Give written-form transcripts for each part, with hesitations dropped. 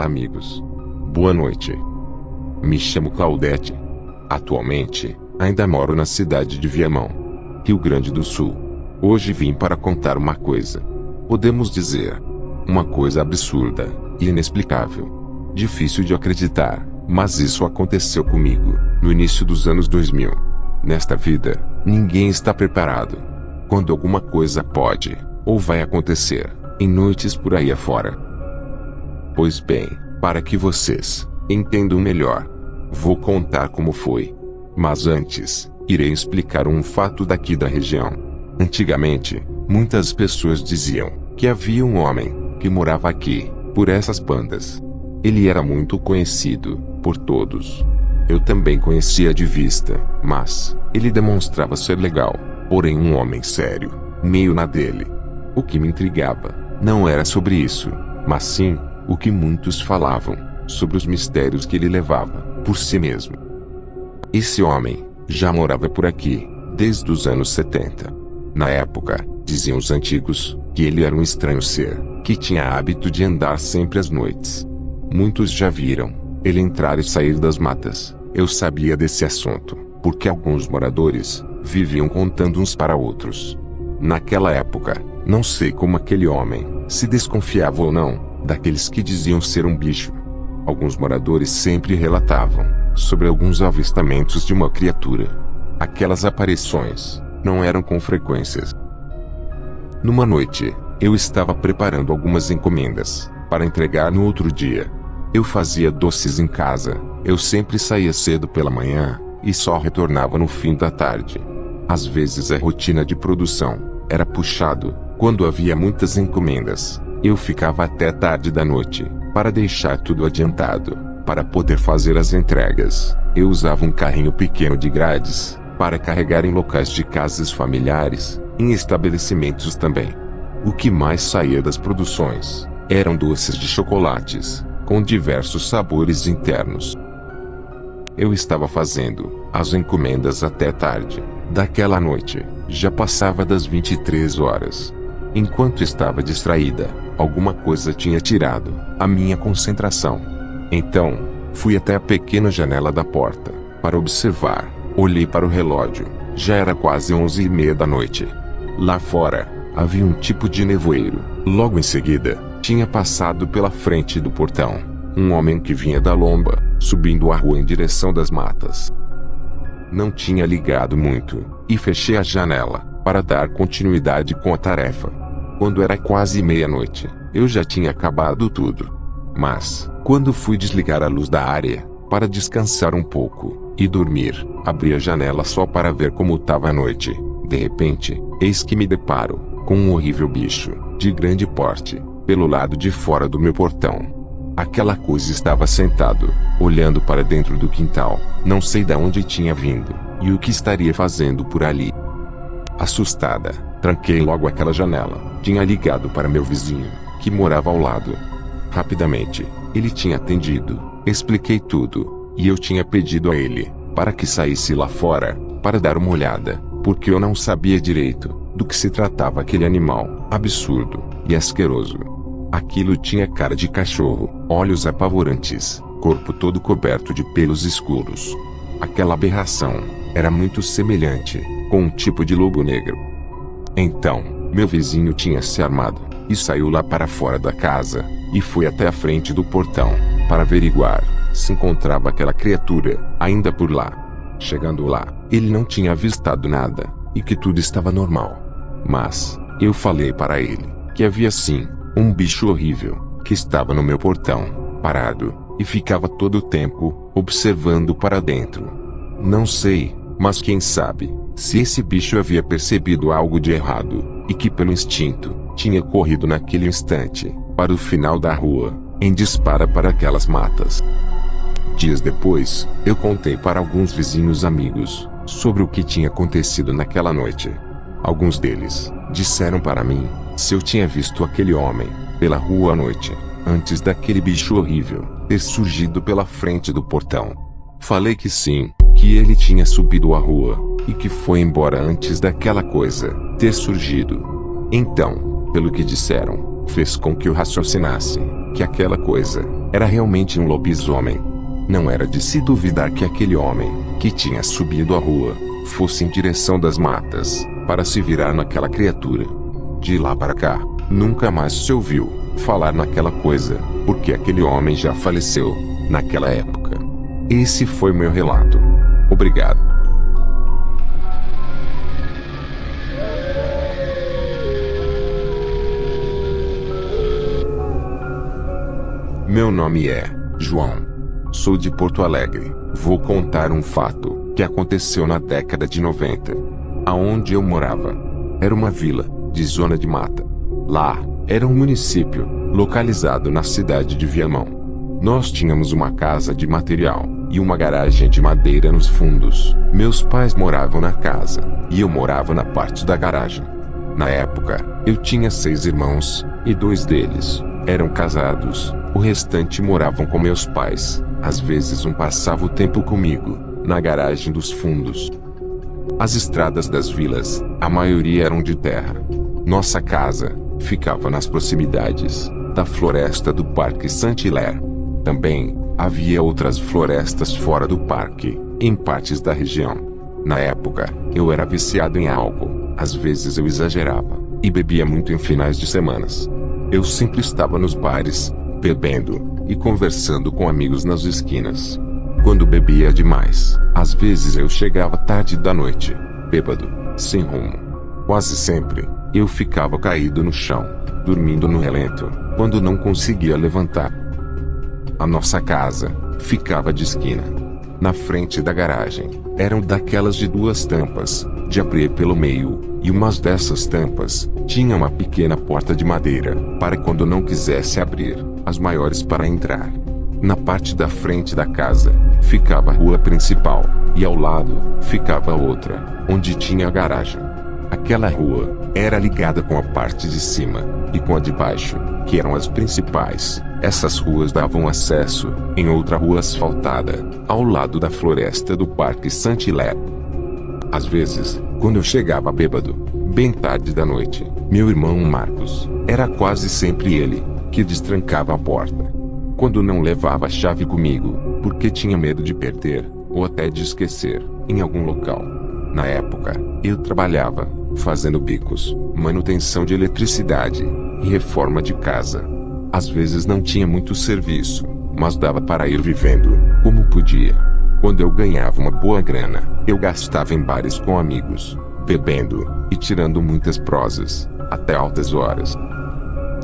Olá amigos. Boa noite. Me chamo Claudete. Atualmente, ainda moro na cidade de Viamão, Rio Grande do Sul. Hoje vim para contar uma coisa. Podemos dizer, uma coisa absurda e inexplicável. Difícil de acreditar, mas isso aconteceu comigo, no início dos anos 2000. Nesta vida, ninguém está preparado. Quando alguma coisa pode, ou vai acontecer, em noites por aí afora. Pois bem, para que vocês entendam melhor, vou contar como foi. Mas antes, irei explicar um fato daqui da região. Antigamente, muitas pessoas diziam que havia um homem que morava aqui, por essas bandas. Ele era muito conhecido por todos. Eu também conhecia de vista, mas ele demonstrava ser legal, porém um homem sério, meio na dele. O que me intrigava não era sobre isso, mas sim o que muitos falavam sobre os mistérios que ele levava por si mesmo. Esse homem já morava por aqui desde os anos 70. Na época, diziam os antigos que ele era um estranho ser que tinha hábito de andar sempre às noites. Muitos já viram ele entrar e sair das matas. Eu sabia desse assunto porque alguns moradores viviam contando uns para outros. Naquela época, não sei como aquele homem se desconfiava ou não daqueles que diziam ser um bicho. Alguns moradores sempre relatavam sobre alguns avistamentos de uma criatura. Aquelas aparições não eram com frequências. Numa noite, eu estava preparando algumas encomendas para entregar no outro dia. Eu fazia doces em casa. Eu sempre saía cedo pela manhã e só retornava no fim da tarde. Às vezes a rotina de produção era puxado. Quando havia muitas encomendas, eu ficava até tarde da noite para deixar tudo adiantado, para poder fazer as entregas. Eu usava um carrinho pequeno de grades para carregar em locais de casas familiares, em estabelecimentos também. O que mais saía das produções eram doces de chocolates, com diversos sabores internos. Eu estava fazendo as encomendas até tarde daquela noite. Já passava das 23 horas. Enquanto estava distraída, alguma coisa tinha tirado a minha concentração. Então, fui até a pequena janela da porta para observar. Olhei para o relógio. Já era quase 11h30 da noite. Lá fora, havia um tipo de nevoeiro. Logo em seguida, tinha passado pela frente do portão um homem que vinha da lomba, subindo a rua em direção das matas. Não tinha ligado muito, e fechei a janela para dar continuidade com a tarefa. Quando era quase meia-noite, eu já tinha acabado tudo. Mas, quando fui desligar a luz da área, para descansar um pouco e dormir, abri a janela só para ver como estava a noite. De repente, eis que me deparo com um horrível bicho, de grande porte, pelo lado de fora do meu portão. Aquela coisa estava sentado, olhando para dentro do quintal. Não sei de onde tinha vindo, e o que estaria fazendo por ali. Assustada, tranquei logo aquela janela. Tinha ligado para meu vizinho, que morava ao lado. Rapidamente, ele tinha atendido. Expliquei tudo, e eu tinha pedido a ele para que saísse lá fora, para dar uma olhada, porque eu não sabia direito do que se tratava aquele animal absurdo e asqueroso. Aquilo tinha cara de cachorro, olhos apavorantes, corpo todo coberto de pelos escuros. Aquela aberração era muito semelhante com um tipo de lobo negro. Então, meu vizinho tinha se armado e saiu lá para fora da casa e foi até a frente do portão para averiguar se encontrava aquela criatura ainda por lá. Chegando lá, ele não tinha avistado nada e que tudo estava normal. Mas eu falei para ele que havia sim um bicho horrível que estava no meu portão, parado, e ficava todo o tempo observando para dentro. Não sei, mas quem sabe se esse bicho havia percebido algo de errado e que pelo instinto tinha corrido naquele instante para o final da rua, em dispara para aquelas matas. Dias depois, eu contei para alguns vizinhos amigos sobre o que tinha acontecido naquela noite. Alguns deles disseram para mim se eu tinha visto aquele homem pela rua à noite, antes daquele bicho horrível ter surgido pela frente do portão. Falei que sim, que ele tinha subido a rua e que foi embora antes daquela coisa ter surgido. Então, pelo que disseram, fez com que eu raciocinasse que aquela coisa Era realmente um lobisomem. Não era de se duvidar que aquele homem, que tinha subido a rua, fosse em direção das matas, para se virar naquela criatura. De lá para cá, nunca mais se ouviu falar naquela coisa, porque aquele homem já faleceu, naquela época. Esse foi meu relato. Obrigado. Meu nome é João. Sou de Porto Alegre. Vou contar um fato que aconteceu na década de 90. Aonde eu morava era uma vila de zona de mata. Lá era um município localizado na cidade de Viamão. Nós tínhamos uma casa de material e uma garagem de madeira nos fundos. Meus pais moravam na casa e eu morava na parte da garagem. Na época, eu tinha 6 irmãos e 2 deles eram casados. O restante moravam com meus pais. Às vezes um passava o tempo comigo, na garagem dos fundos. As estradas das vilas, a maioria eram de terra. Nossa casa ficava nas proximidades da floresta do Parque Saint-Hilaire. Também havia outras florestas fora do parque, em partes da região. Na época, eu era viciado em álcool. Às vezes eu exagerava e bebia muito em finais de semanas. Eu sempre estava nos bares, bebendo e conversando com amigos nas esquinas. Quando bebia demais, às vezes eu chegava tarde da noite, bêbado, sem rumo. Quase sempre, eu ficava caído no chão, dormindo no relento, quando não conseguia levantar. A nossa casa ficava de esquina. Na frente da garagem, eram daquelas de 2 tampas, de abrir pelo meio, e umas dessas tampas tinha uma pequena porta de madeira, para quando não quisesse abrir, as maiores para entrar. Na parte da frente da casa, ficava a rua principal, e ao lado, ficava outra, onde tinha a garagem. Aquela rua era ligada com a parte de cima, e com a de baixo, que eram as principais. Essas ruas davam acesso em outra rua asfaltada, ao lado da floresta do Parque Saint-Hilaire. Às vezes, quando eu chegava bêbado, bem tarde da noite, meu irmão Marcos, era quase sempre ele, que destrancava a porta. Quando não levava a chave comigo, porque tinha medo de perder, ou até de esquecer, em algum local. Na época, eu trabalhava, fazendo bicos, manutenção de eletricidade, e reforma de casa. Às vezes não tinha muito serviço, mas dava para ir vivendo, como podia. Quando eu ganhava uma boa grana, eu gastava em bares com amigos, bebendo, e tirando muitas prosas, até altas horas.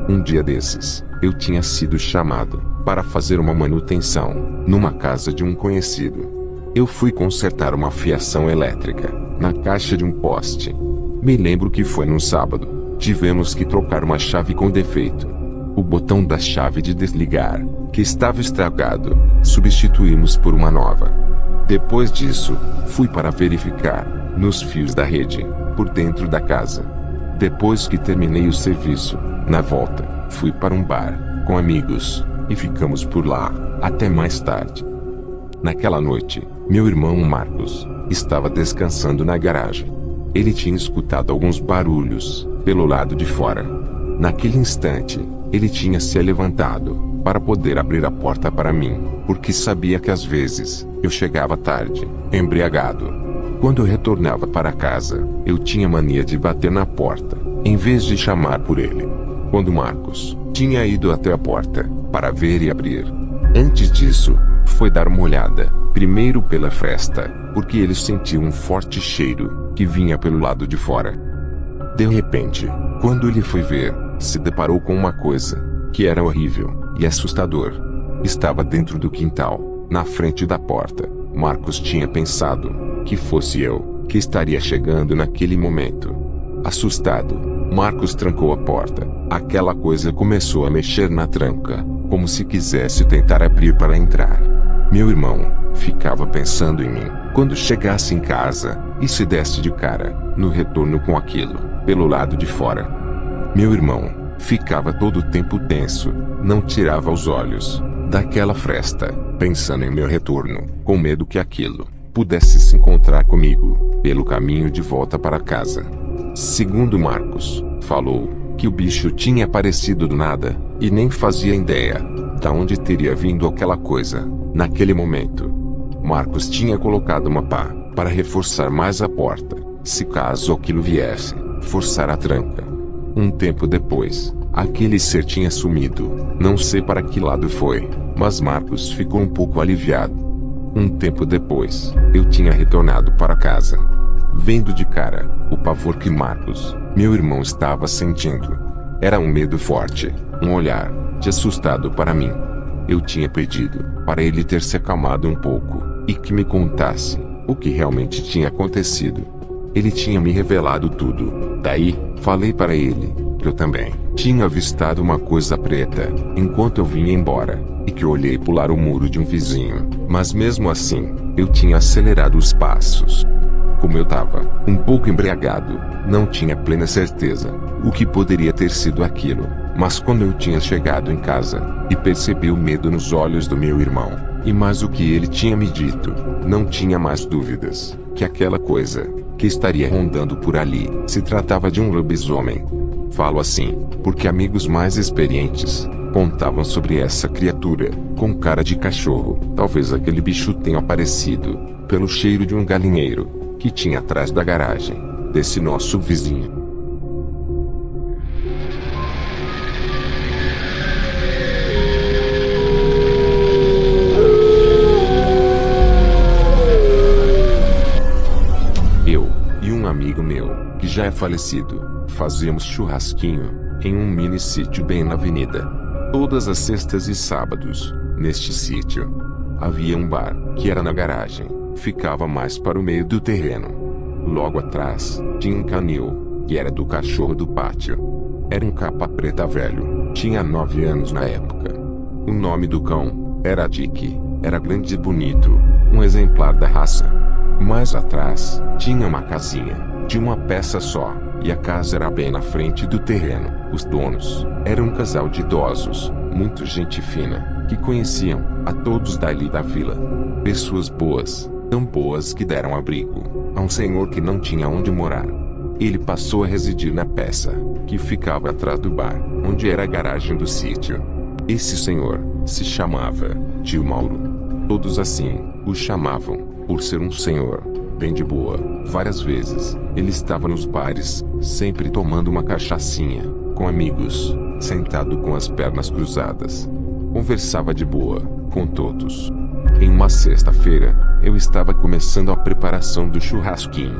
Um dia desses, eu tinha sido chamado para fazer uma manutenção numa casa de um conhecido. Eu fui consertar uma fiação elétrica na caixa de um poste. Me lembro que foi num sábado. Tivemos que trocar uma chave com defeito. O botão da chave de desligar, que estava estragado, substituímos por uma nova. Depois disso, fui para verificar nos fios da rede, por dentro da casa. Depois que terminei o serviço, na volta, fui para um bar, com amigos, e ficamos por lá, até mais tarde. Naquela noite, meu irmão Marcos estava descansando na garagem. Ele tinha escutado alguns barulhos pelo lado de fora. Naquele instante, ele tinha se levantado para poder abrir a porta para mim, porque sabia que às vezes eu chegava tarde, embriagado. Quando eu retornava para casa, eu tinha mania de bater na porta, em vez de chamar por ele. Quando Marcos tinha ido até a porta para ver e abrir. Antes disso, foi dar uma olhada, primeiro pela fresta, porque ele sentiu um forte cheiro que vinha pelo lado de fora. De repente, quando ele foi ver, se deparou com uma coisa que era horrível e assustador. Estava dentro do quintal, na frente da porta. Marcos tinha pensado que fosse eu que estaria chegando naquele momento. Assustado, Marcos trancou a porta. Aquela coisa começou a mexer na tranca, como se quisesse tentar abrir para entrar. Meu irmão ficava pensando em mim quando chegasse em casa e se desse de cara no retorno com aquilo pelo lado de fora. Meu irmão ficava todo o tempo tenso, não tirava os olhos daquela fresta, pensando em meu retorno, com medo que aquilo pudesse se encontrar comigo pelo caminho de volta para casa. Segundo Marcos falou, que o bicho tinha aparecido do nada, e nem fazia ideia da onde teria vindo aquela coisa, naquele momento. Marcos tinha colocado uma pá, para reforçar mais a porta, se caso aquilo viesse, forçar a tranca. Um tempo depois, aquele ser tinha sumido, não sei para que lado foi, mas Marcos ficou um pouco aliviado. Um tempo depois, eu tinha retornado para casa, vendo de cara o pavor que Marcos, meu irmão, estava sentindo. Era um medo forte, um olhar de assustado para mim. Eu tinha pedido para ele ter se acalmado um pouco e que me contasse o que realmente tinha acontecido. Ele tinha me revelado tudo. Daí, falei para ele que eu também tinha avistado uma coisa preta enquanto eu vinha embora, e que eu olhei pular o muro de um vizinho, mas mesmo assim, eu tinha acelerado os passos. Como eu estava um pouco embriagado, não tinha plena certeza o que poderia ter sido aquilo, mas quando eu tinha chegado em casa e percebi o medo nos olhos do meu irmão, e mais o que ele tinha me dito, não tinha mais dúvidas que aquela coisa que estaria rondando por ali se tratava de um lobisomem. Falo assim porque amigos mais experientes contavam sobre essa criatura com cara de cachorro. Talvez aquele bicho tenha aparecido pelo cheiro de um galinheiro que tinha atrás da garagem desse nosso vizinho. Eu e um amigo meu, que já é falecido, fazíamos churrasquinho em um mini sítio bem na avenida. Todas as sextas e sábados, neste sítio, havia um bar, que era na garagem, ficava mais para o meio do terreno. Logo atrás, tinha um canil, que era do cachorro do pátio. Era um capa preta velho, tinha 9 anos na época. O nome do cão era Dick, era grande e bonito, um exemplar da raça. Mais atrás, tinha uma casinha, de uma peça só, e a casa era bem na frente do terreno. Os donos eram um casal de idosos, muito gente fina, que conheciam a todos dali da vila. Pessoas boas, tão boas que deram abrigo a um senhor que não tinha onde morar. Ele passou a residir na peça, que ficava atrás do bar, onde era a garagem do sítio. Esse senhor se chamava Tio Mauro. Todos assim o chamavam, por ser um senhor bem de boa. Várias vezes, ele estava nos bares, sempre tomando uma cachaçinha, com amigos, sentado com as pernas cruzadas. Conversava de boa, com todos. Em uma sexta-feira, eu estava começando a preparação do churrasquinho.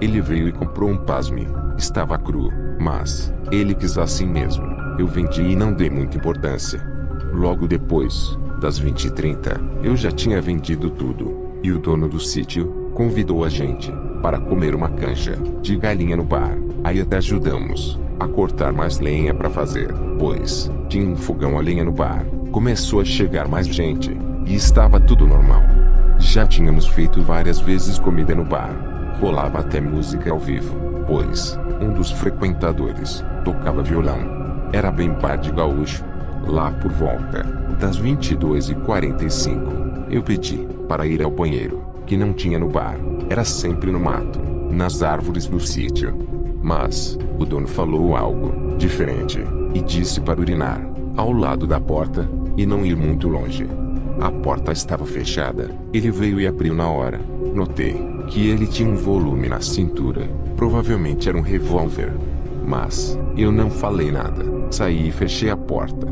Ele veio e comprou um pasme. Estava cru, mas ele quis assim mesmo. Eu vendi e não dei muita importância. Logo depois das 20h30, eu já tinha vendido tudo, e o dono do sítio convidou a gente para comer uma canja de galinha no bar. Aí até ajudamos a cortar mais lenha para fazer, pois tinha um fogão a lenha no bar. Começou a chegar mais gente, e estava tudo normal. Já tínhamos feito várias vezes comida no bar. Rolava até música ao vivo, pois um dos frequentadores tocava violão. Era bem bar de gaúcho. Lá por volta das 22h45, eu pedi para ir ao banheiro, que não tinha no bar, era sempre no mato, nas árvores do sítio. Mas o dono falou algo diferente, e disse para urinar ao lado da porta, e não ir muito longe. A porta estava fechada, ele veio e abriu na hora. Notei que ele tinha um volume na cintura, provavelmente era um revólver. Mas eu não falei nada, saí e fechei a porta.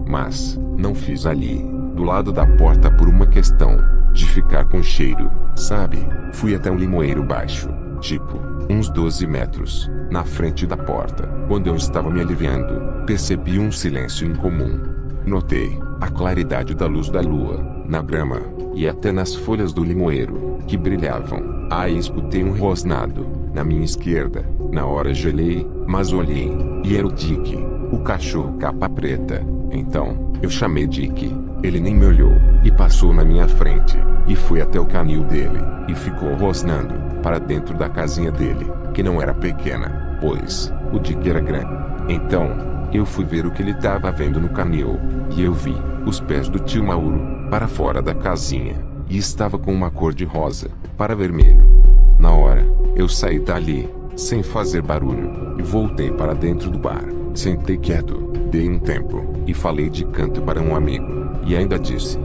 Mas não fiz ali, do lado da porta, por uma questão de ficar com cheiro, sabe? Fui até um limoeiro baixo, tipo, uns 12 metros, na frente da porta. Quando eu estava me aliviando, percebi um silêncio incomum. Notei a claridade da luz da lua, na grama, e até nas folhas do limoeiro, que brilhavam. Aí escutei um rosnado, na minha esquerda. Na hora gelei, mas olhei, e era o Dick, o cachorro capa preta. Então, eu chamei Dick. Ele nem me olhou, e passou na minha frente, e fui até o canil dele, e ficou rosnando para dentro da casinha dele, que não era pequena, pois o Dick era grande. Então, eu fui ver o que ele estava vendo no canil, e eu vi os pés do tio Mauro para fora da casinha, e estava com uma cor de rosa para vermelho. Na hora, eu saí dali, sem fazer barulho, e voltei para dentro do bar. Sentei quieto, dei um tempo, e falei de canto para um amigo, e ainda disse: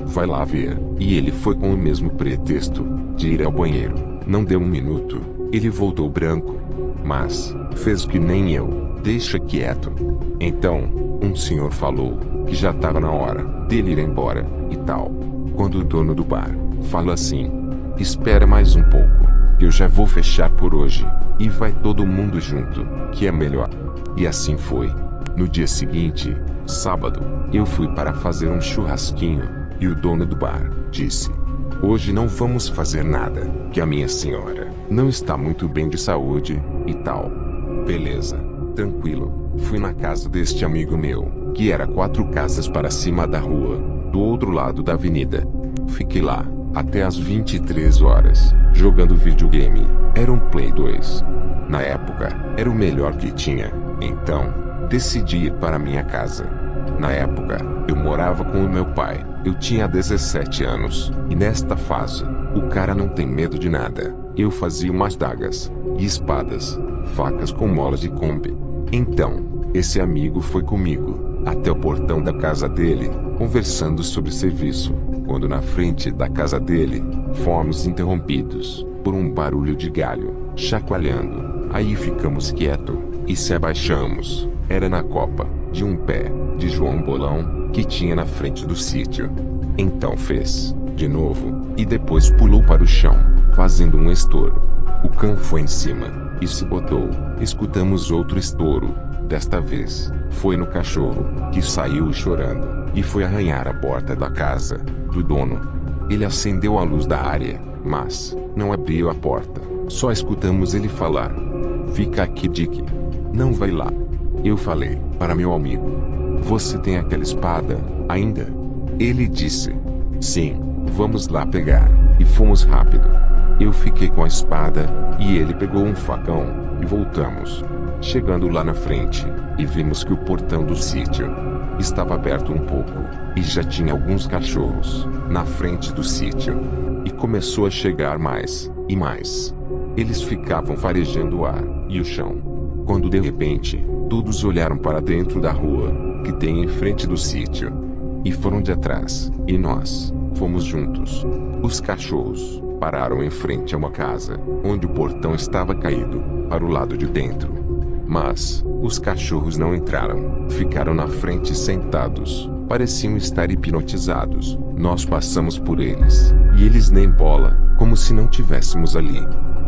vai lá ver, e ele foi com o mesmo pretexto, de ir ao banheiro. Não deu um minuto, ele voltou branco. Mas, fez que nem eu, deixa quieto. Então, um senhor falou, que já estava na hora, dele ir embora, e tal. Quando o dono do bar, fala assim: espera mais um pouco, que eu já vou fechar por hoje, e vai todo mundo junto, que é melhor. E assim foi. No dia seguinte, sábado, eu fui para fazer um churrasquinho, e o dono do bar disse: hoje não vamos fazer nada, que a minha senhora não está muito bem de saúde, e tal. Beleza, tranquilo. Fui na casa deste amigo meu, que era 4 casas para cima da rua, do outro lado da avenida. Fiquei lá, até às 23 horas, jogando videogame. Era um Play 2. Na época, era o melhor que tinha. Então, decidi ir para minha casa. Na época, eu morava com o meu pai. Eu tinha 17 anos, e nesta fase, o cara não tem medo de nada. Eu fazia umas dagas, e espadas, facas com molas de Kombi. Então, esse amigo foi comigo, até o portão da casa dele, conversando sobre serviço. Quando na frente da casa dele, fomos interrompidos, por um barulho de galho, chacoalhando. Aí ficamos quietos, e se abaixamos. Era na copa, de um pé, de João Bolão, que tinha na frente do sítio. Então fez, de novo, e depois pulou para o chão, fazendo um estouro. O cão foi em cima, e se botou. Escutamos outro estouro. Desta vez, foi no cachorro, que saiu chorando, e foi arranhar a porta da casa, do dono. Ele acendeu a luz da área, mas, não abriu a porta. Só escutamos ele falar: fica aqui, Dick. Não vai lá. Eu falei, para meu amigo: você tem aquela espada, ainda? Ele disse: sim, vamos lá pegar. E fomos rápido. Eu fiquei com a espada, e ele pegou um facão, e voltamos. Chegando lá na frente, e vimos que o portão do sítio estava aberto um pouco, e já tinha alguns cachorros na frente do sítio. E começou a chegar mais, e mais. Eles ficavam farejando o ar, e o chão. Quando de repente, todos olharam para dentro da rua, que tem em frente do sítio. E foram de atrás, e nós fomos juntos. Os cachorros pararam em frente a uma casa, onde o portão estava caído, para o lado de dentro. Mas, os cachorros não entraram, ficaram na frente sentados, pareciam estar hipnotizados. Nós passamos por eles, e eles nem bola, como se não tivéssemos ali.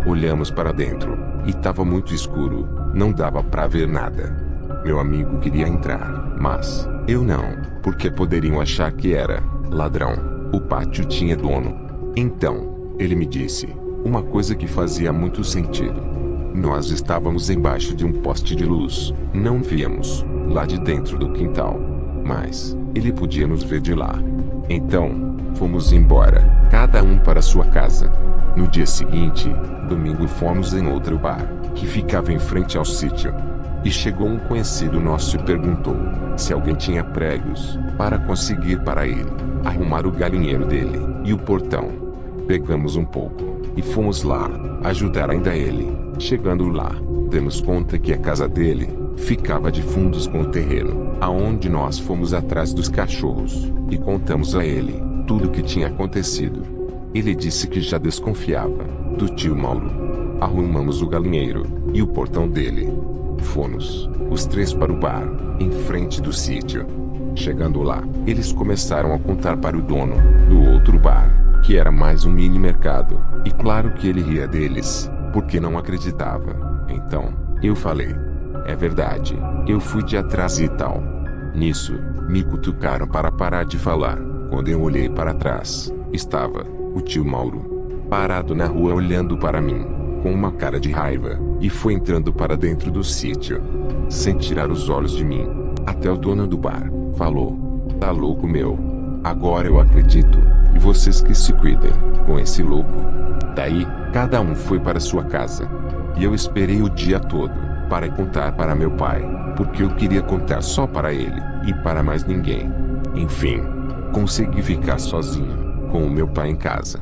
Olhamos para dentro, e estava muito escuro, não dava para ver nada. Meu amigo queria entrar, mas, eu não, porque poderiam achar que era ladrão. O pátio tinha dono. Então, ele me disse uma coisa que fazia muito sentido. Nós estávamos embaixo de um poste de luz, não víamos, lá de dentro do quintal. Mas, ele podia nos ver de lá. Então, fomos embora, cada um para sua casa. No dia seguinte, domingo, fomos em outro bar, que ficava em frente ao sítio. E chegou um conhecido nosso e perguntou se alguém tinha pregos, para conseguir para ele arrumar o galinheiro dele, e o portão. Pegamos um pouco, e fomos lá, ajudar ainda ele. Chegando lá, demos conta que a casa dele ficava de fundos com o terreno, aonde nós fomos atrás dos cachorros, e contamos a ele tudo o que tinha acontecido. Ele disse que já desconfiava do tio Mauro. Arrumamos o galinheiro, e o portão dele. Fomos, os 3 para o bar, em frente do sítio. Chegando lá, eles começaram a contar para o dono do outro bar, que era mais um mini mercado, e claro que ele ria deles, porque não acreditava. Então, eu falei: é verdade, eu fui de atrás e tal. Nisso, me cutucaram para parar de falar. Quando eu olhei para trás, estava o tio Mauro, parado na rua olhando para mim, com uma cara de raiva, e foi entrando para dentro do sítio, sem tirar os olhos de mim. Até o dono do bar falou: tá louco, meu? Agora eu acredito, e vocês que se cuidem com esse louco. Daí, cada um foi para sua casa. E eu esperei o dia todo para contar para meu pai, porque eu queria contar só para ele, e para mais ninguém. Enfim, consegui ficar sozinho com o meu pai em casa.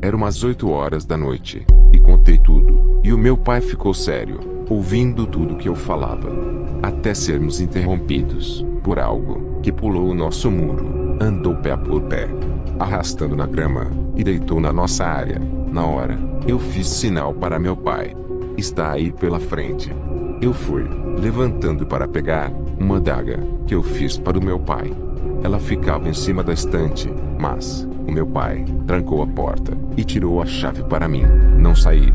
Era umas 8 horas da noite, e contei tudo, e o meu pai ficou sério, ouvindo tudo que eu falava. até sermos interrompidos por algo que pulou o nosso muro, andou pé por pé, arrastando na grama, e deitou na nossa área. Na hora, eu fiz sinal para meu pai. Está aí pela frente. Eu fui, levantando para pegar uma adaga que eu fiz para o meu pai. Ela ficava em cima da estante, mas o meu pai trancou a porta e tirou a chave para mim não sair.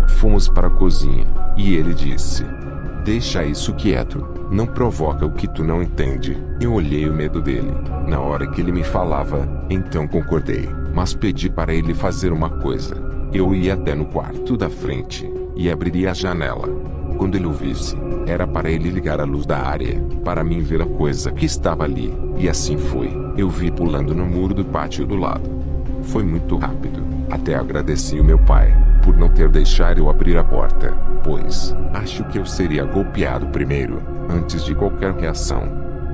Fomos para a cozinha, e ele disse: "Deixa isso quieto, não provoca o que tu não entende." Eu olhei o medo dele, na hora que ele me falava, então concordei, mas pedi para ele fazer uma coisa. Eu ia até no quarto da frente, e abriria a janela. Quando ele o visse, era para ele ligar a luz da área, para mim ver a coisa que estava ali, e assim foi. Eu vi pulando no muro do pátio do lado. Foi muito rápido, até agradeci o meu pai por não ter deixado eu abrir a porta, pois acho que eu seria golpeado primeiro, antes de qualquer reação.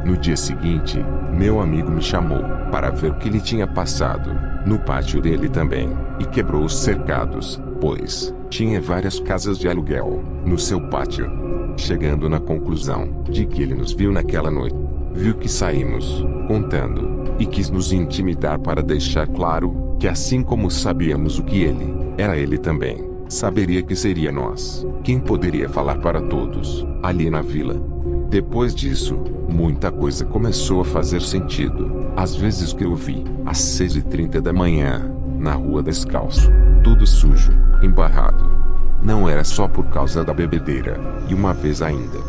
No dia seguinte, meu amigo me chamou para ver o que lhe tinha passado no pátio dele também, e quebrou os cercados, pois tinha várias casas de aluguel no seu pátio. Chegando na conclusão de que ele nos viu naquela noite, viu que saímos contando, e quis nos intimidar para deixar claro que assim como sabíamos o que ele era, ele também saberia que seria nós quem poderia falar para todos ali na vila. Depois disso, muita coisa começou a fazer sentido. Às vezes que eu vi, às 6h30 da manhã, na rua descalço, tudo sujo, embarrado. Não era só por causa da bebedeira, e uma vez ainda,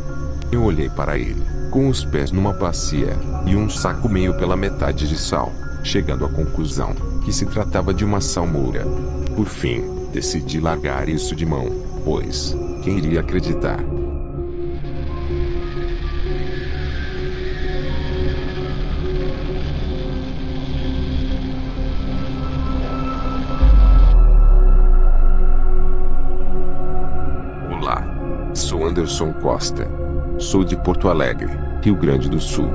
eu olhei para ele, com os pés numa bacia, e um saco meio pela metade de sal, chegando à conclusão que se tratava de uma salmoura. Por fim, decidi largar isso de mão, pois quem iria acreditar? Olá, sou Anderson Costa. Sou de Porto Alegre, Rio Grande do Sul.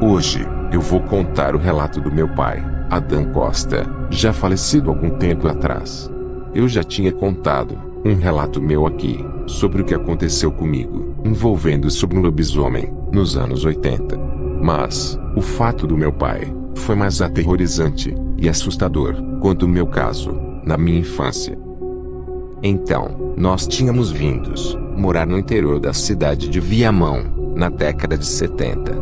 Hoje, eu vou contar o relato do meu pai, Adão Costa, já falecido algum tempo atrás. Eu já tinha contado um relato meu aqui, sobre o que aconteceu comigo, envolvendo sobre um lobisomem, nos anos 80. Mas, o fato do meu pai, foi mais aterrorizante e assustador, quanto o meu caso, na minha infância. Então, nós tínhamos vindos morar no interior da cidade de Viamão, na década de 70.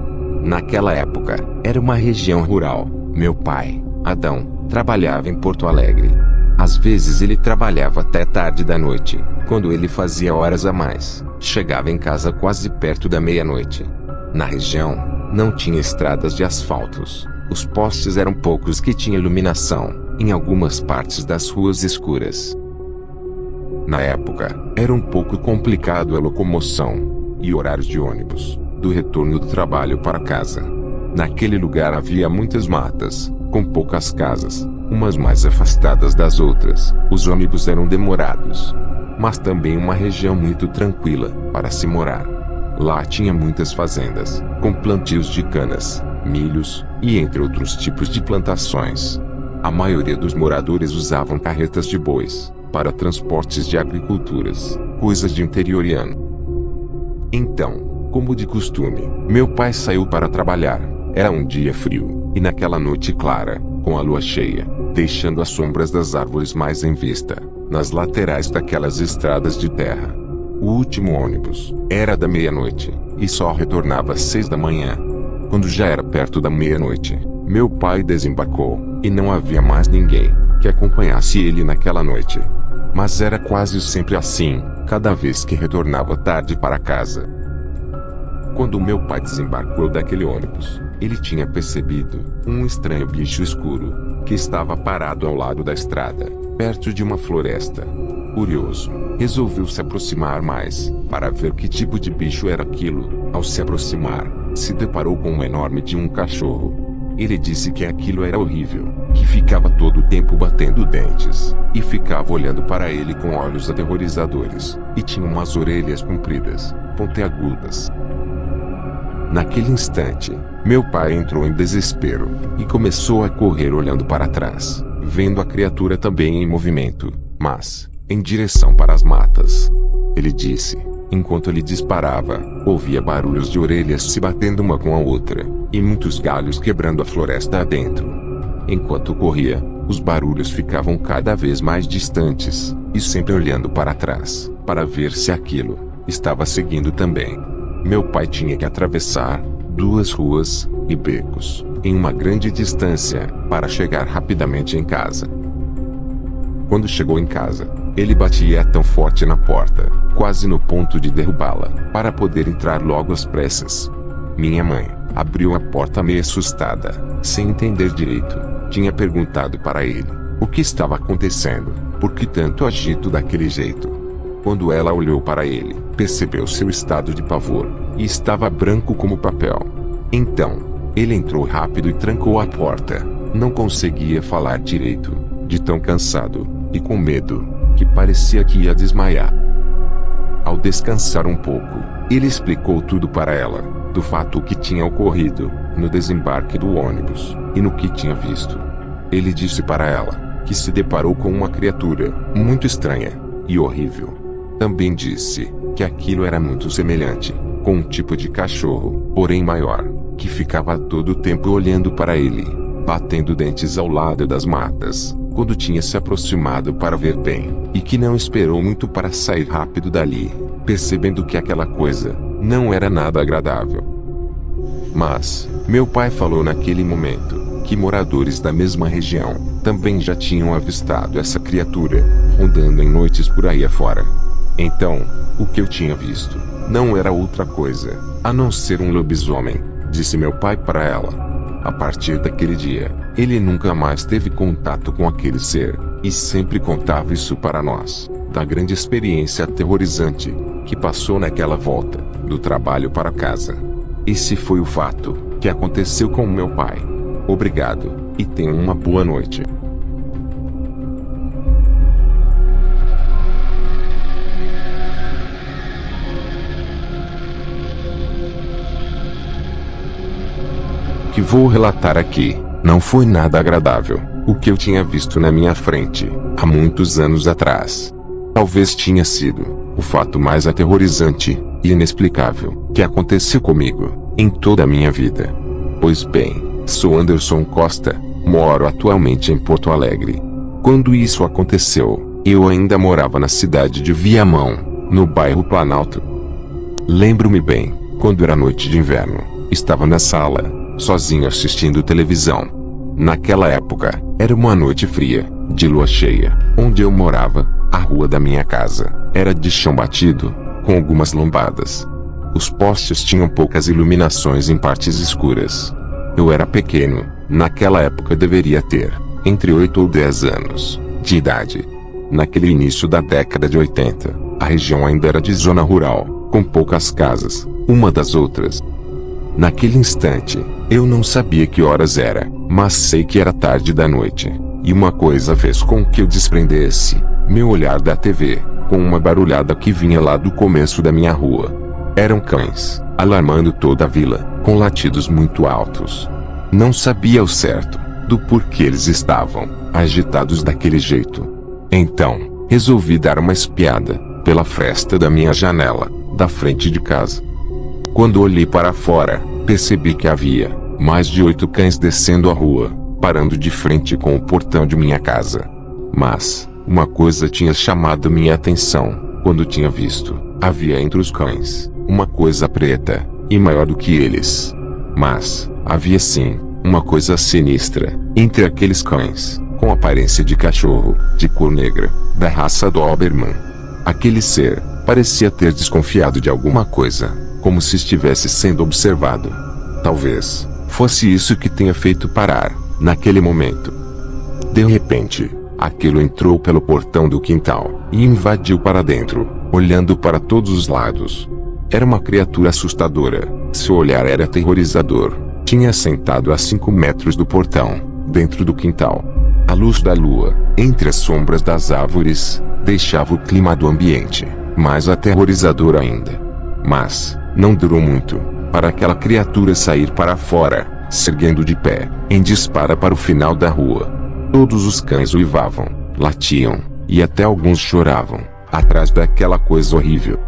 Naquela época, era uma região rural. Meu pai, Adão, trabalhava em Porto Alegre. Às vezes ele trabalhava até tarde da noite, quando ele fazia horas a mais. Chegava em casa quase perto da meia-noite. Na região, não tinha estradas de asfaltos. Os postes eram poucos que tinham iluminação, em algumas partes das ruas escuras. Na época, era um pouco complicado a locomoção e horários de ônibus, do retorno do trabalho para casa. Naquele lugar havia muitas matas, com poucas casas, umas mais afastadas das outras. Os ônibus eram demorados, mas também uma região muito tranquila para se morar. Lá tinha muitas fazendas, com plantios de canas, milhos, e entre outros tipos de plantações. A maioria dos moradores usavam carretas de bois para transportes de agriculturas, coisas de interioriano. Então, como de costume, meu pai saiu para trabalhar. Era um dia frio, e naquela noite clara, com a lua cheia, deixando as sombras das árvores mais em vista, nas laterais daquelas estradas de terra. O último ônibus era da meia-noite, e só retornava às 6 da manhã. Quando já era perto da meia-noite, meu pai desembarcou, e não havia mais ninguém que acompanhasse ele naquela noite. Mas era quase sempre assim, cada vez que retornava tarde para casa. Quando meu pai desembarcou daquele ônibus, ele tinha percebido um estranho bicho escuro, que estava parado ao lado da estrada, perto de uma floresta. Curioso, resolveu se aproximar mais, para ver que tipo de bicho era aquilo. Ao se aproximar, se deparou com um enorme de um cachorro. Ele disse que aquilo era horrível, que ficava todo o tempo batendo dentes, e ficava olhando para ele com olhos aterrorizadores, e tinha umas orelhas compridas, pontiagudas. Naquele instante, meu pai entrou em desespero, e começou a correr olhando para trás, vendo a criatura também em movimento, mas em direção para as matas. Ele disse. Enquanto ele disparava, ouvia barulhos de orelhas se batendo uma com a outra, e muitos galhos quebrando a floresta adentro. Enquanto corria, os barulhos ficavam cada vez mais distantes, e sempre olhando para trás, para ver se aquilo estava seguindo também. Meu pai tinha que atravessar 2 ruas e becos, em uma grande distância, para chegar rapidamente em casa. Quando chegou em casa, ele batia tão forte na porta, quase no ponto de derrubá-la, para poder entrar logo às pressas. Minha mãe abriu a porta meio assustada, sem entender direito. Tinha perguntado para ele o que estava acontecendo, por que tanto agito daquele jeito. Quando ela olhou para ele, percebeu seu estado de pavor, e estava branco como papel. Então, ele entrou rápido e trancou a porta. Não conseguia falar direito, de tão cansado e com medo, que parecia que ia desmaiar. Ao descansar um pouco, ele explicou tudo para ela, do fato que tinha ocorrido no desembarque do ônibus, e no que tinha visto. Ele disse para ela que se deparou com uma criatura muito estranha e horrível. Também disse que aquilo era muito semelhante com um tipo de cachorro, porém maior, que ficava todo o tempo olhando para ele, batendo dentes ao lado das matas, quando tinha se aproximado para ver bem, e que não esperou muito para sair rápido dali, percebendo que aquela coisa não era nada agradável. Mas, meu pai falou naquele momento, que moradores da mesma região também já tinham avistado essa criatura, rondando em noites por aí afora. Então, o que eu tinha visto não era outra coisa, a não ser um lobisomem, disse meu pai para ela. A partir daquele dia, ele nunca mais teve contato com aquele ser, e sempre contava isso para nós, da grande experiência aterrorizante que passou naquela volta do trabalho para casa. Esse foi o fato que aconteceu com meu pai. Obrigado, e tenha uma boa noite. O que vou relatar aqui não foi nada agradável. O que eu tinha visto na minha frente, há muitos anos atrás. Talvez tinha sido o fato mais aterrorizante e inexplicável que aconteceu comigo em toda a minha vida. Pois bem, sou Anderson Costa, moro atualmente em Porto Alegre. Quando isso aconteceu, eu ainda morava na cidade de Viamão, no bairro Planalto. Lembro-me bem, quando era noite de inverno, estava na sala, sozinho assistindo televisão. Naquela época, era uma noite fria, de lua cheia. Onde eu morava, a rua da minha casa, era de chão batido, com algumas lombadas. Os postes tinham poucas iluminações em partes escuras. Eu era pequeno, naquela época deveria ter entre 8 ou 10 anos de idade. Naquele início da década de 80, a região ainda era de zona rural, com poucas casas, uma das outras. Naquele instante, eu não sabia que horas era, mas sei que era tarde da noite, e uma coisa fez com que eu desprendesse meu olhar da TV, com uma barulhada que vinha lá do começo da minha rua. Eram cães, alarmando toda a vila, com latidos muito altos. Não sabia ao certo do porquê eles estavam agitados daquele jeito. Então, resolvi dar uma espiada pela fresta da minha janela, da frente de casa. Quando olhei para fora, percebi que havia mais de 8 cães descendo a rua, parando de frente com o portão de minha casa. Mas, uma coisa tinha chamado minha atenção, quando tinha visto, havia entre os cães, uma coisa preta, e maior do que eles. Mas, havia sim, uma coisa sinistra, entre aqueles cães, com aparência de cachorro, de cor negra, da raça Doberman. Aquele ser, parecia ter desconfiado de alguma coisa, como se estivesse sendo observado. Talvez fosse isso que tenha feito parar, naquele momento. De repente, aquilo entrou pelo portão do quintal, e invadiu para dentro, olhando para todos os lados. Era uma criatura assustadora, seu olhar era aterrorizador. Tinha sentado a 5 metros do portão, dentro do quintal. A luz da lua, entre as sombras das árvores, deixava o clima do ambiente mais aterrorizador ainda. Mas, não durou muito, para aquela criatura sair para fora, se erguendo de pé, em dispara para o final da rua. Todos os cães uivavam, latiam, e até alguns choravam, atrás daquela coisa horrível.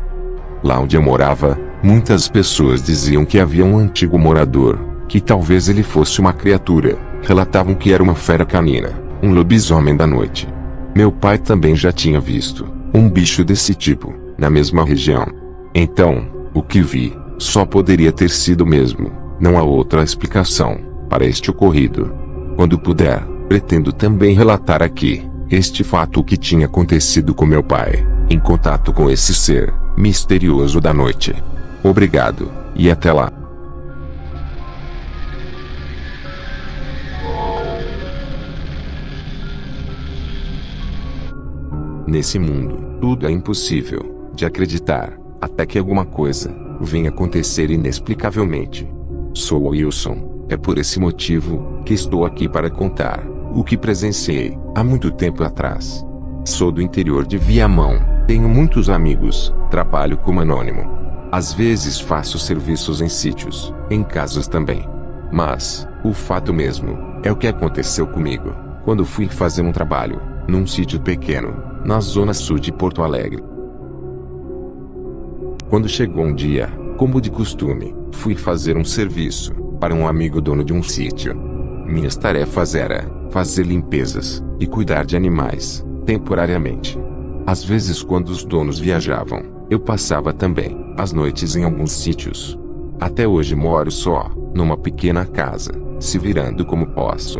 Lá onde eu morava, muitas pessoas diziam que havia um antigo morador, que talvez ele fosse uma criatura, relatavam que era uma fera canina, um lobisomem da noite. Meu pai também já tinha visto um bicho desse tipo, na mesma região. Então, o que vi, só poderia ter sido mesmo, não há outra explicação para este ocorrido. Quando puder, pretendo também relatar aqui este fato que tinha acontecido com meu pai, em contato com esse ser misterioso da noite. Obrigado, e até lá. Nesse mundo, tudo é impossível de acreditar, até que alguma coisa venha acontecer inexplicavelmente. Sou o Wilson, é por esse motivo que estou aqui para contar o que presenciei há muito tempo atrás. Sou do interior de Viamão, tenho muitos amigos, trabalho como anônimo. Às vezes faço serviços em sítios, em casas também. Mas, o fato mesmo, é o que aconteceu comigo, quando fui fazer um trabalho, num sítio pequeno, na zona sul de Porto Alegre. Quando chegou um dia, como de costume, fui fazer um serviço para um amigo dono de um sítio. Minhas tarefas era fazer limpezas e cuidar de animais, temporariamente. Às vezes, quando os donos viajavam, eu passava também as noites em alguns sítios. Até hoje moro só, numa pequena casa, se virando como posso.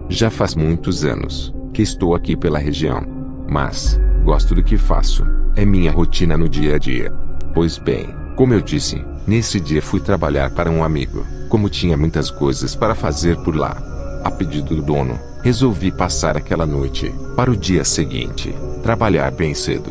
Já faz muitos anos que estou aqui pela região. Mas, gosto do que faço, é minha rotina no dia a dia. Pois bem, como eu disse, nesse dia fui trabalhar para um amigo. Como tinha muitas coisas para fazer por lá, a pedido do dono, resolvi passar aquela noite, para o dia seguinte, trabalhar bem cedo.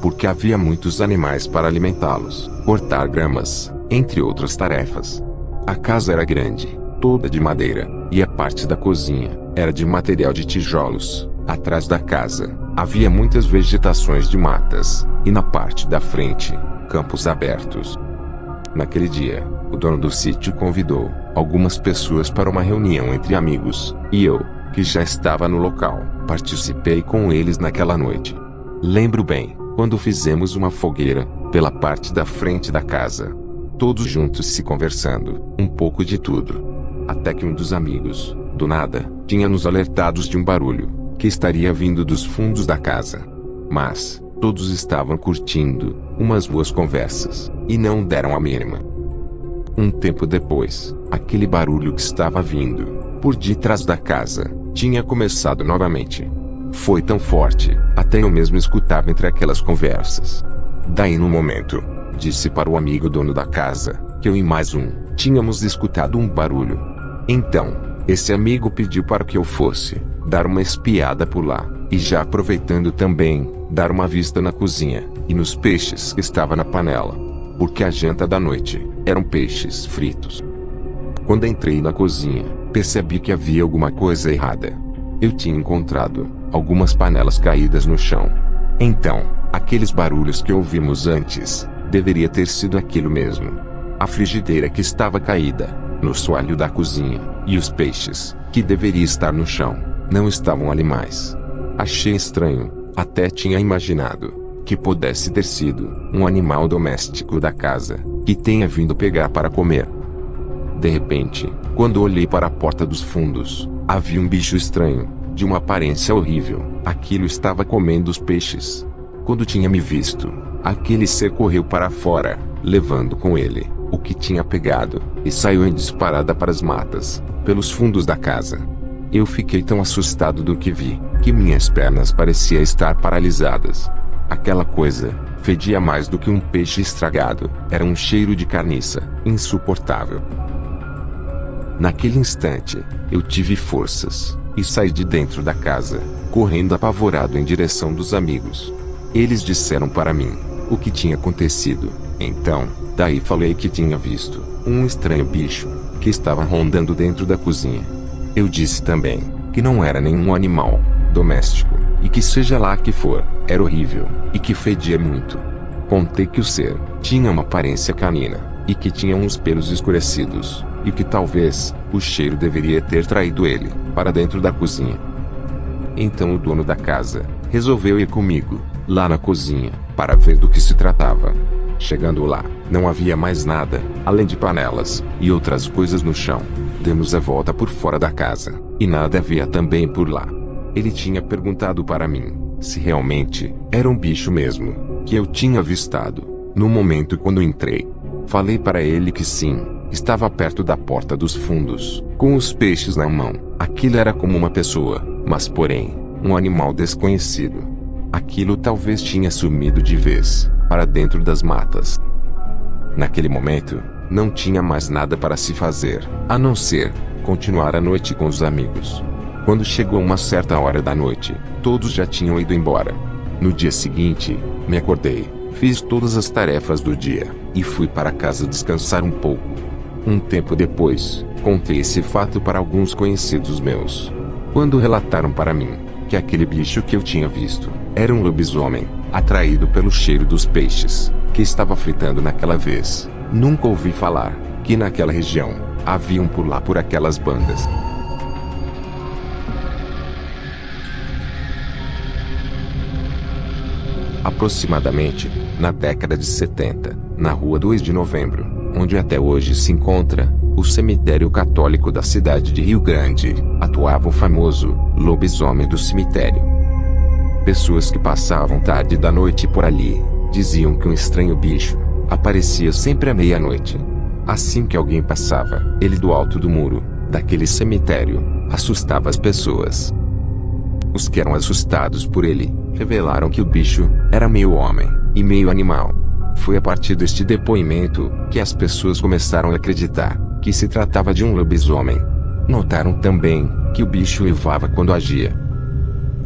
Porque havia muitos animais para alimentá-los, cortar gramas, entre outras tarefas. A casa era grande, toda de madeira, e a parte da cozinha era de material de tijolos. Atrás da casa, havia muitas vegetações de matas, e na parte da frente, campos abertos. Naquele dia, o dono do sítio convidou algumas pessoas para uma reunião entre amigos, e eu, que já estava no local, participei com eles naquela noite. Lembro bem, quando fizemos uma fogueira, pela parte da frente da casa. Todos juntos se conversando, um pouco de tudo. Até que um dos amigos, do nada, tinha nos alertados de um barulho, que estaria vindo dos fundos da casa. Mas, todos estavam curtindo umas boas conversas, e não deram a mínima. Um tempo depois, aquele barulho que estava vindo, por detrás da casa, tinha começado novamente. Foi tão forte, até eu mesmo escutava entre aquelas conversas. Daí no momento, disse para o amigo dono da casa, que eu e mais um, tínhamos escutado um barulho. Então, esse amigo pediu para que eu fosse dar uma espiada por lá, e já aproveitando também, dar uma vista na cozinha, e nos peixes que estava na panela. Porque a janta da noite, eram peixes fritos. Quando entrei na cozinha, percebi que havia alguma coisa errada. Eu tinha encontrado algumas panelas caídas no chão. Então, aqueles barulhos que ouvimos antes, deveria ter sido aquilo mesmo. A frigideira que estava caída, no soalho da cozinha, e os peixes, que deveria estar no chão, não estavam ali mais. Achei estranho, até tinha imaginado que pudesse ter sido um animal doméstico da casa, que tenha vindo pegar para comer. De repente, quando olhei para a porta dos fundos, havia um bicho estranho, de uma aparência horrível. Aquilo estava comendo os peixes. Quando tinha me visto, aquele ser correu para fora, levando com ele o que tinha pegado, e saiu em disparada para as matas, pelos fundos da casa. Eu fiquei tão assustado do que vi, que minhas pernas pareciam estar paralisadas. Aquela coisa fedia mais do que um peixe estragado, era um cheiro de carniça, insuportável. Naquele instante, eu tive forças, e saí de dentro da casa, correndo apavorado em direção dos amigos. Eles disseram para mim o que tinha acontecido. Então, daí falei que tinha visto um estranho bicho, que estava rondando dentro da cozinha. Eu disse também que não era nenhum animal doméstico, e que seja lá que for, era horrível, e que fedia muito. Contei que o ser tinha uma aparência canina, e que tinha uns pelos escurecidos, e que talvez o cheiro deveria ter traído ele para dentro da cozinha. Então o dono da casa resolveu ir comigo, lá na cozinha, para ver do que se tratava. Chegando lá, não havia mais nada, além de panelas, e outras coisas no chão. Demos a volta por fora da casa, e nada havia também por lá. Ele tinha perguntado para mim, se realmente, era um bicho mesmo, que eu tinha avistado, no momento quando entrei. Falei para ele que sim, estava perto da porta dos fundos, com os peixes na mão. Aquilo era como uma pessoa, mas porém, um animal desconhecido. Aquilo talvez tinha sumido de vez, para dentro das matas. Naquele momento, não tinha mais nada para se fazer, a não ser continuar a noite com os amigos. Quando chegou uma certa hora da noite, todos já tinham ido embora. No dia seguinte, me acordei, fiz todas as tarefas do dia, e fui para casa descansar um pouco. Um tempo depois, contei esse fato para alguns conhecidos meus. Quando relataram para mim, que aquele bicho que eu tinha visto, era um lobisomem, atraído pelo cheiro dos peixes, que estava fritando naquela vez. Nunca ouvi falar, que naquela região, haviam por lá por aquelas bandas. Aproximadamente, na década de 70, na rua 2 de Novembro, onde até hoje se encontra o cemitério católico da cidade de Rio Grande, atuava o famoso lobisomem do cemitério. Pessoas que passavam tarde da noite por ali, diziam que um estranho bicho aparecia sempre à meia-noite. Assim que alguém passava, ele do alto do muro daquele cemitério, assustava as pessoas. Os que eram assustados por ele, revelaram que o bicho era meio homem e meio animal. Foi a partir deste depoimento que as pessoas começaram a acreditar que se tratava de um lobisomem. Notaram também que o bicho uivava quando agia.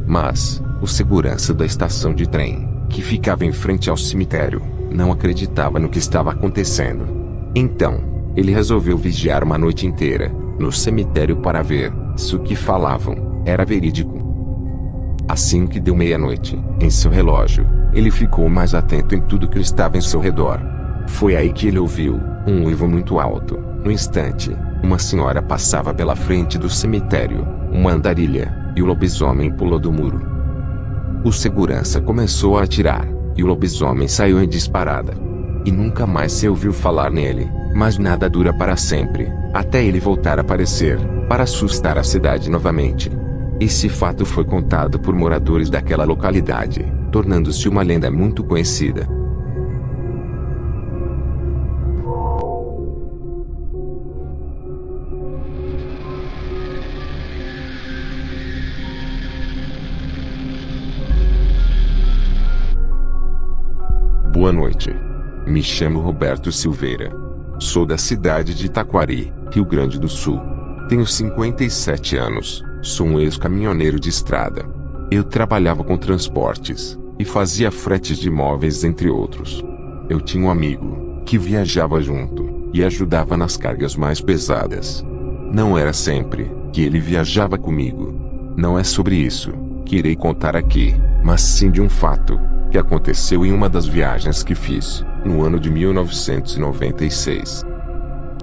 Mas o segurança da estação de trem, que ficava em frente ao cemitério, não acreditava no que estava acontecendo. Então, ele resolveu vigiar uma noite inteira no cemitério para ver se o que falavam era verídico. Assim que deu meia-noite, em seu relógio, ele ficou mais atento em tudo que estava em seu redor. Foi aí que ele ouviu um uivo muito alto. No instante, uma senhora passava pela frente do cemitério, uma andarilha, e o lobisomem pulou do muro. O segurança começou a atirar, e o lobisomem saiu em disparada. E nunca mais se ouviu falar nele, mas nada dura para sempre, até ele voltar a aparecer, para assustar a cidade novamente. Esse fato foi contado por moradores daquela localidade, tornando-se uma lenda muito conhecida. Boa noite. Me chamo Roberto Silveira. Sou da cidade de Taquari, Rio Grande do Sul. Tenho 57 anos. Sou um ex-caminhoneiro de estrada. Eu trabalhava com transportes e fazia fretes de móveis, entre outros. Eu tinha um amigo que viajava junto e ajudava nas cargas mais pesadas. Não era sempre que ele viajava comigo. Não é sobre isso que irei contar aqui, mas sim de um fato que aconteceu em uma das viagens que fiz, no ano de 1996.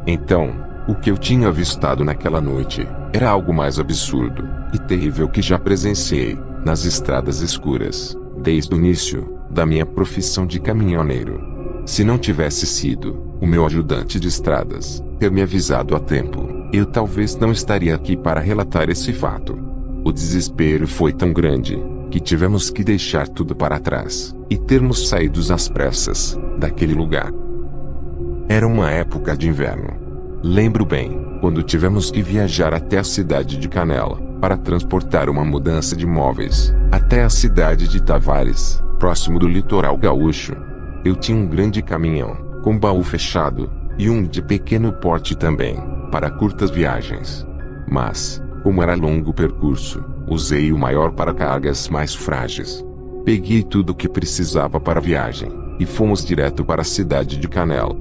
Então, o que eu tinha avistado naquela noite era algo mais absurdo e terrível que já presenciei nas estradas escuras, desde o início da minha profissão de caminhoneiro. Se não tivesse sido o meu ajudante de estradas ter me avisado a tempo, eu talvez não estaria aqui para relatar esse fato. O desespero foi tão grande que tivemos que deixar tudo para trás e termos saído às pressas daquele lugar. Era uma época de inverno. Lembro bem, quando tivemos que viajar até a cidade de Canela, para transportar uma mudança de móveis, até a cidade de Tavares, próximo do litoral gaúcho. Eu tinha um grande caminhão, com baú fechado, e um de pequeno porte também, para curtas viagens. Mas, como era longo percurso, usei o maior para cargas mais frágeis. Peguei tudo o que precisava para a viagem, e fomos direto para a cidade de Canela.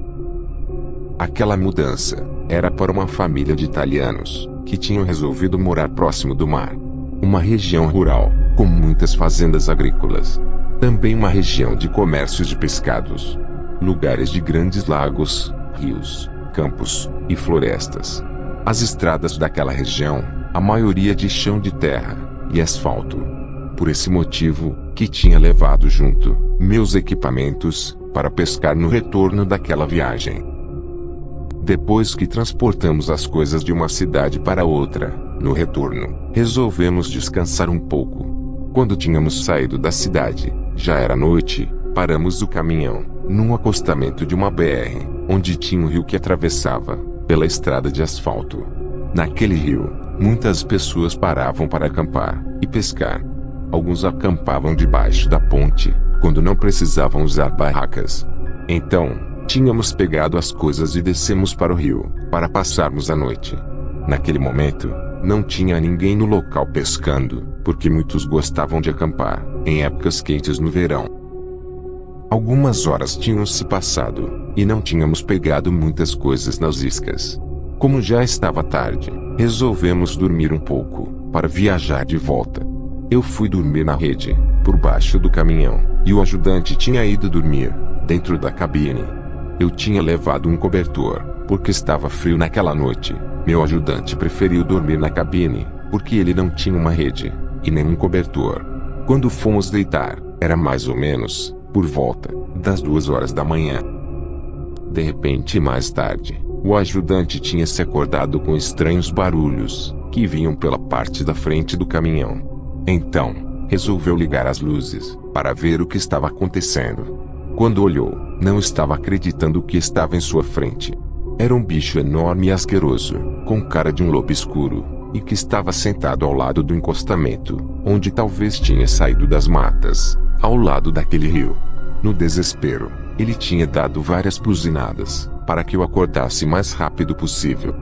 Aquela mudança era para uma família de italianos, que tinham resolvido morar próximo do mar. Uma região rural, com muitas fazendas agrícolas. Também uma região de comércio de pescados. Lugares de grandes lagos, rios, campos e florestas. As estradas daquela região, a maioria de chão de terra e asfalto. por esse motivo, que tinha levado junto meus equipamentos para pescar no retorno daquela viagem. Depois que transportamos as coisas de uma cidade para outra, no retorno, resolvemos descansar um pouco. Quando tínhamos saído da cidade, já era noite, paramos o caminhão num acostamento de uma BR, onde tinha um rio que atravessava pela estrada de asfalto. Naquele rio, muitas pessoas paravam para acampar e pescar. Alguns acampavam debaixo da ponte, quando não precisavam usar barracas. Então, tínhamos pegado as coisas e descemos para o rio, para passarmos a noite. Naquele momento, não tinha ninguém no local pescando, porque muitos gostavam de acampar em épocas quentes no verão. Algumas horas tinham se passado, e não tínhamos pegado muitas coisas nas iscas. Como já estava tarde, resolvemos dormir um pouco, para viajar de volta. Eu fui dormir na rede, por baixo do caminhão, e o ajudante tinha ido dormir dentro da cabine. Eu tinha levado um cobertor, porque estava frio naquela noite. Meu ajudante preferiu dormir na cabine, porque ele não tinha uma rede, e nem um cobertor. Quando fomos deitar, era mais ou menos por volta das 2 horas da manhã. De repente, mais tarde, o ajudante tinha se acordado com estranhos barulhos, que vinham pela parte da frente do caminhão. Então, resolveu ligar as luzes, para ver o que estava acontecendo. Quando olhou, não estava acreditando o que estava em sua frente. Era um bicho enorme e asqueroso, com cara de um lobo escuro, e que estava sentado ao lado do encostamento, onde talvez tinha saído das matas, ao lado daquele rio. No desespero, ele tinha dado várias buzinadas, para que eu acordasse o mais rápido possível.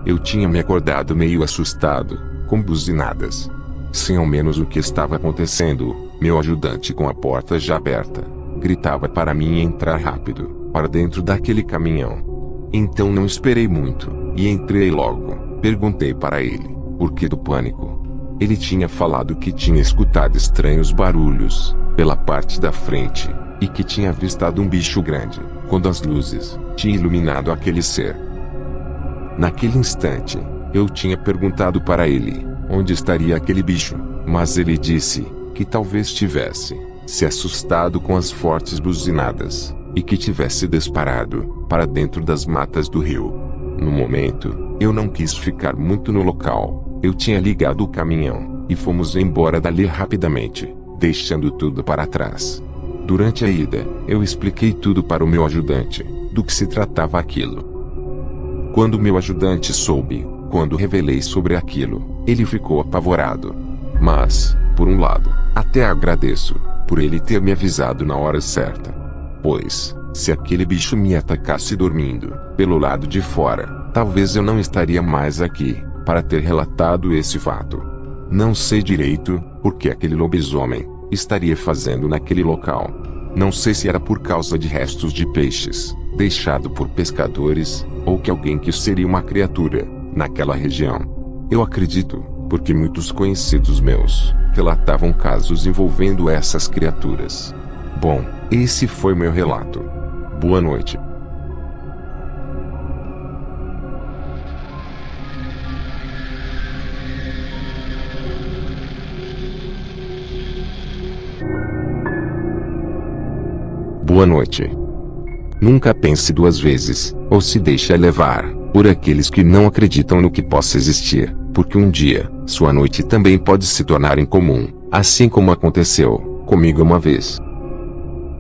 Eu tinha me acordado meio assustado, com buzinadas. Sem ao menos o que estava acontecendo, meu ajudante, com a porta já aberta, gritava para mim entrar rápido, para dentro daquele caminhão. Então não esperei muito, e entrei logo. Perguntei para ele, por que do pânico? Ele tinha falado que tinha escutado estranhos barulhos pela parte da frente, e que tinha avistado um bicho grande, quando as luzes tinham iluminado aquele ser. Naquele instante, eu tinha perguntado para ele onde estaria aquele bicho, mas ele disse que talvez tivesse se assustado com as fortes buzinadas, e que tivesse disparado para dentro das matas do rio. No momento, eu não quis ficar muito no local. Eu tinha ligado o caminhão, e fomos embora dali rapidamente, deixando tudo para trás. Durante a ida, eu expliquei tudo para o meu ajudante, do que se tratava aquilo. Quando meu ajudante soube, quando revelei sobre aquilo, ele ficou apavorado. Mas, por um lado, até agradeço, por ele ter me avisado na hora certa. Pois, se aquele bicho me atacasse dormindo, pelo lado de fora, talvez eu não estaria mais aqui, para ter relatado esse fato. Não sei direito, o que aquele lobisomem estaria fazendo naquele local. Não sei se era por causa de restos de peixes, deixado por pescadores, ou que alguém que seria uma criatura, naquela região. Eu acredito, porque muitos conhecidos meus relatavam casos envolvendo essas criaturas. Bom, esse foi meu relato. Boa noite. Boa noite. Nunca pense 2 vezes, ou se deixe levar por aqueles que não acreditam no que possa existir, porque um dia, sua noite também pode se tornar incomum, assim como aconteceu comigo uma vez.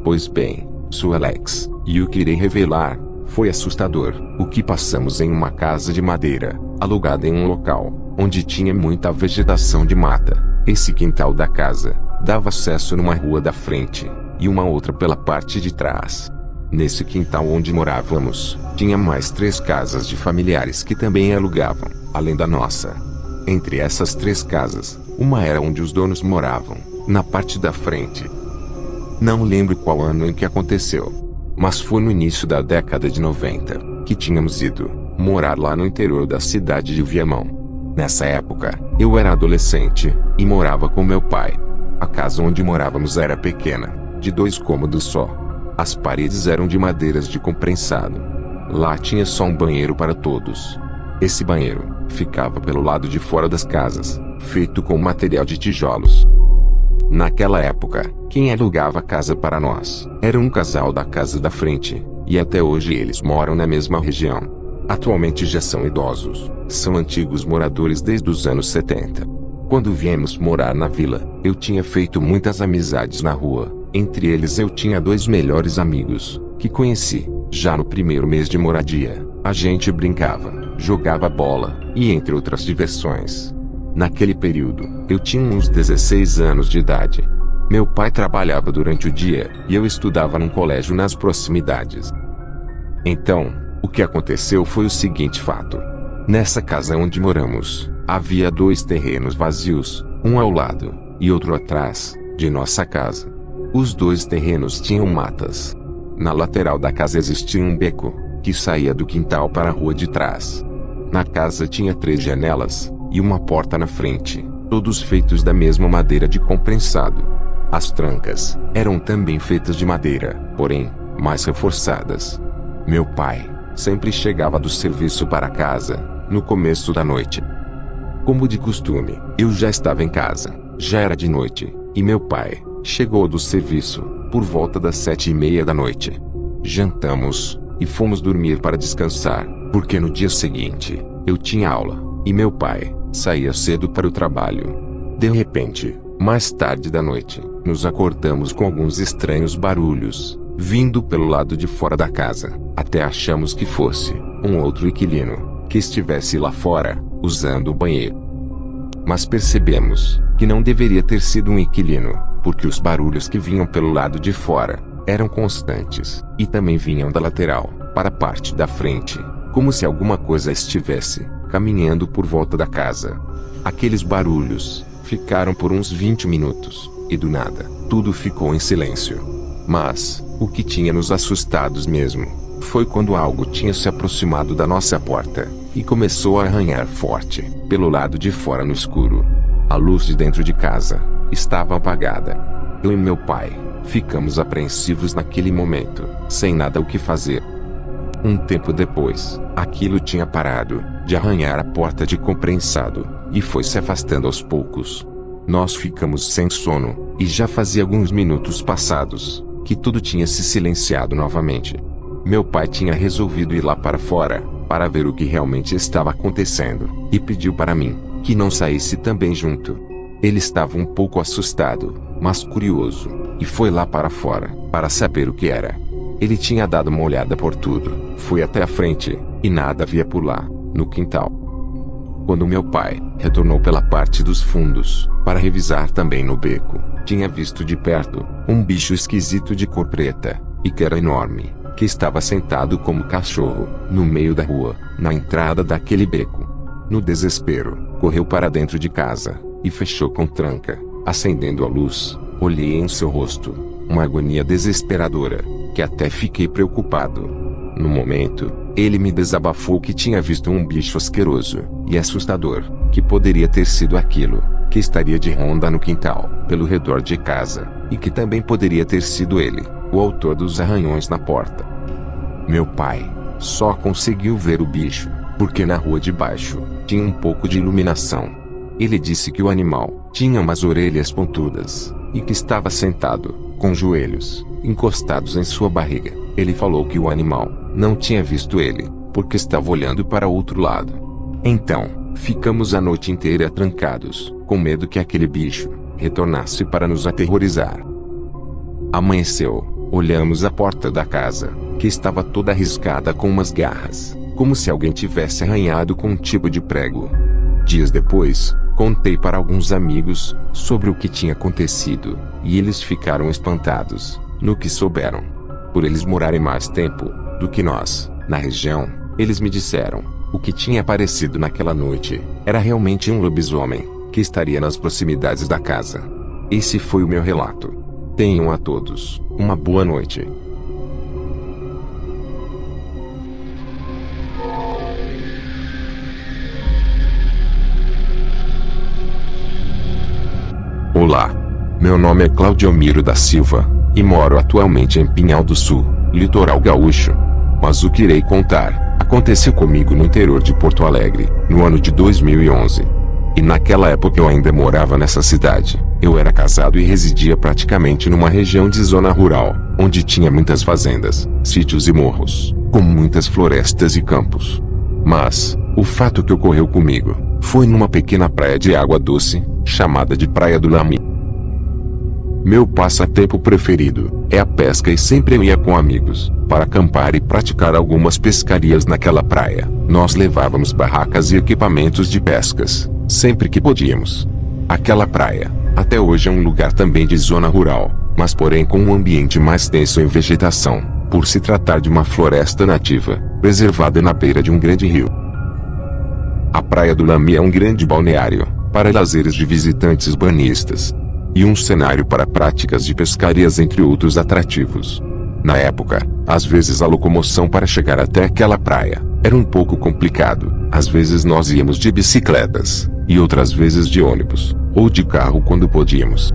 Pois bem, sou Alex, e o que irei revelar foi assustador. O que passamos em uma casa de madeira, alugada em um local onde tinha muita vegetação de mata. Esse quintal da casa dava acesso numa rua da frente, e uma outra pela parte de trás. Nesse quintal onde morávamos, tinha mais 3 casas de familiares que também alugavam, além da nossa. Entre essas 3 casas, uma era onde os donos moravam, na parte da frente. Não lembro qual ano em que aconteceu, mas foi no início da década de 90, que tínhamos ido morar lá no interior da cidade de Viamão. Nessa época, eu era adolescente, e morava com meu pai. A casa onde morávamos era pequena, de 2 cômodos só. As paredes eram de madeiras de comprensado. Lá tinha só um banheiro para todos. Esse banheiro ficava pelo lado de fora das casas, feito com material de tijolos. Naquela época, quem alugava a casa para nós era um casal da casa da frente, e até hoje eles moram na mesma região. Atualmente já são idosos, são antigos moradores desde os anos 70. Quando viemos morar na vila, eu tinha feito muitas amizades na rua. Entre eles eu tinha 2 melhores amigos, que conheci já no primeiro mês de moradia. A gente brincava, jogava bola, e entre outras diversões. Naquele período, eu tinha uns 16 anos de idade. Meu pai trabalhava durante o dia, e eu estudava num colégio nas proximidades. Então, o que aconteceu foi o seguinte fato. Nessa casa onde moramos, havia 2 terrenos vazios, um ao lado, e outro atrás, de nossa casa. Os 2 terrenos tinham matas. Na lateral da casa existia um beco, que saía do quintal para a rua de trás. Na casa tinha 3 janelas, e uma porta na frente, todos feitos da mesma madeira de comprensado. As trancas eram também feitas de madeira, porém, mais reforçadas. Meu pai sempre chegava do serviço para casa, no começo da noite. Como de costume, eu já estava em casa, já era de noite, e meu pai chegou do serviço, por volta das 7:30 da noite. Jantamos, e fomos dormir para descansar, porque no dia seguinte, eu tinha aula, e meu pai saía cedo para o trabalho. De repente, mais tarde da noite, nos acordamos com alguns estranhos barulhos, vindo pelo lado de fora da casa. Até achamos que fosse um outro inquilino, que estivesse lá fora, usando o banheiro. Mas percebemos que não deveria ter sido um inquilino, porque os barulhos que vinham pelo lado de fora eram constantes, e também vinham da lateral, para a parte da frente, como se alguma coisa estivesse caminhando por volta da casa. Aqueles barulhos ficaram por uns 20 minutos, e do nada, tudo ficou em silêncio. Mas, o que tinha nos assustados mesmo, foi quando algo tinha se aproximado da nossa porta, e começou a arranhar forte, pelo lado de fora no escuro. A luz de dentro de casa estava apagada. Eu e meu pai ficamos apreensivos naquele momento, sem nada o que fazer. Um tempo depois, aquilo tinha parado de arranhar a porta de comprensado, e foi se afastando aos poucos. Nós ficamos sem sono, e já fazia alguns minutos passados, que tudo tinha se silenciado novamente. Meu pai tinha resolvido ir lá para fora, para ver o que realmente estava acontecendo, e pediu para mim que não saísse também junto. Ele estava um pouco assustado, mas curioso, e foi lá para fora, para saber o que era. Ele tinha dado uma olhada por tudo, foi até a frente, e nada havia por lá, no quintal. Quando meu pai retornou pela parte dos fundos, para revisar também no beco, tinha visto de perto um bicho esquisito de cor preta, e que era enorme, que estava sentado como cachorro, no meio da rua, na entrada daquele beco. No desespero, correu para dentro de casa, e fechou com tranca, acendendo a luz. Olhei em seu rosto, uma agonia desesperadora, que até fiquei preocupado. No momento, ele me desabafou que tinha visto um bicho asqueroso e assustador, que poderia ter sido aquilo, que estaria de ronda no quintal, pelo redor de casa, e que também poderia ter sido ele, o autor dos arranhões na porta. Meu pai só conseguiu ver o bicho, porque na rua de baixo tinha um pouco de iluminação. Ele disse que o animal tinha umas orelhas pontudas, e que estava sentado, com os joelhos encostados em sua barriga. Ele falou que o animal não tinha visto ele, porque estava olhando para outro lado. Então, ficamos a noite inteira trancados, com medo que aquele bicho retornasse para nos aterrorizar. Amanheceu, olhamos a porta da casa, que estava toda arriscada com umas garras, como se alguém tivesse arranhado com um tipo de prego. Dias depois, contei para alguns amigos sobre o que tinha acontecido, e eles ficaram espantados no que souberam. Por eles morarem mais tempo do que nós na região, eles me disseram: o que tinha aparecido naquela noite era realmente um lobisomem, que estaria nas proximidades da casa. Esse foi o meu relato. Tenham a todos uma boa noite. Olá, meu nome é Claudiomiro da Silva, e moro atualmente em Pinhal do Sul, litoral gaúcho. Mas o que irei contar aconteceu comigo no interior de Porto Alegre, no ano de 2011. E naquela época eu ainda morava nessa cidade. Eu era casado e residia praticamente numa região de zona rural, onde tinha muitas fazendas, sítios e morros, com muitas florestas e campos. Mas, o fato que ocorreu comigo, foi numa pequena praia de água doce, chamada de Praia do Lami. Meu passatempo preferido é a pesca e sempre eu ia com amigos, para acampar e praticar algumas pescarias naquela praia. Nós levávamos barracas e equipamentos de pescas, sempre que podíamos. Aquela praia, até hoje é um lugar também de zona rural, mas porém com um ambiente mais denso em vegetação, por se tratar de uma floresta nativa, preservada na beira de um grande rio. A Praia do Lami é um grande balneário, para lazeres de visitantes banhistas, e um cenário para práticas de pescarias entre outros atrativos. Na época, às vezes a locomoção para chegar até aquela praia era um pouco complicado. Às vezes nós íamos de bicicletas, e outras vezes de ônibus, ou de carro quando podíamos.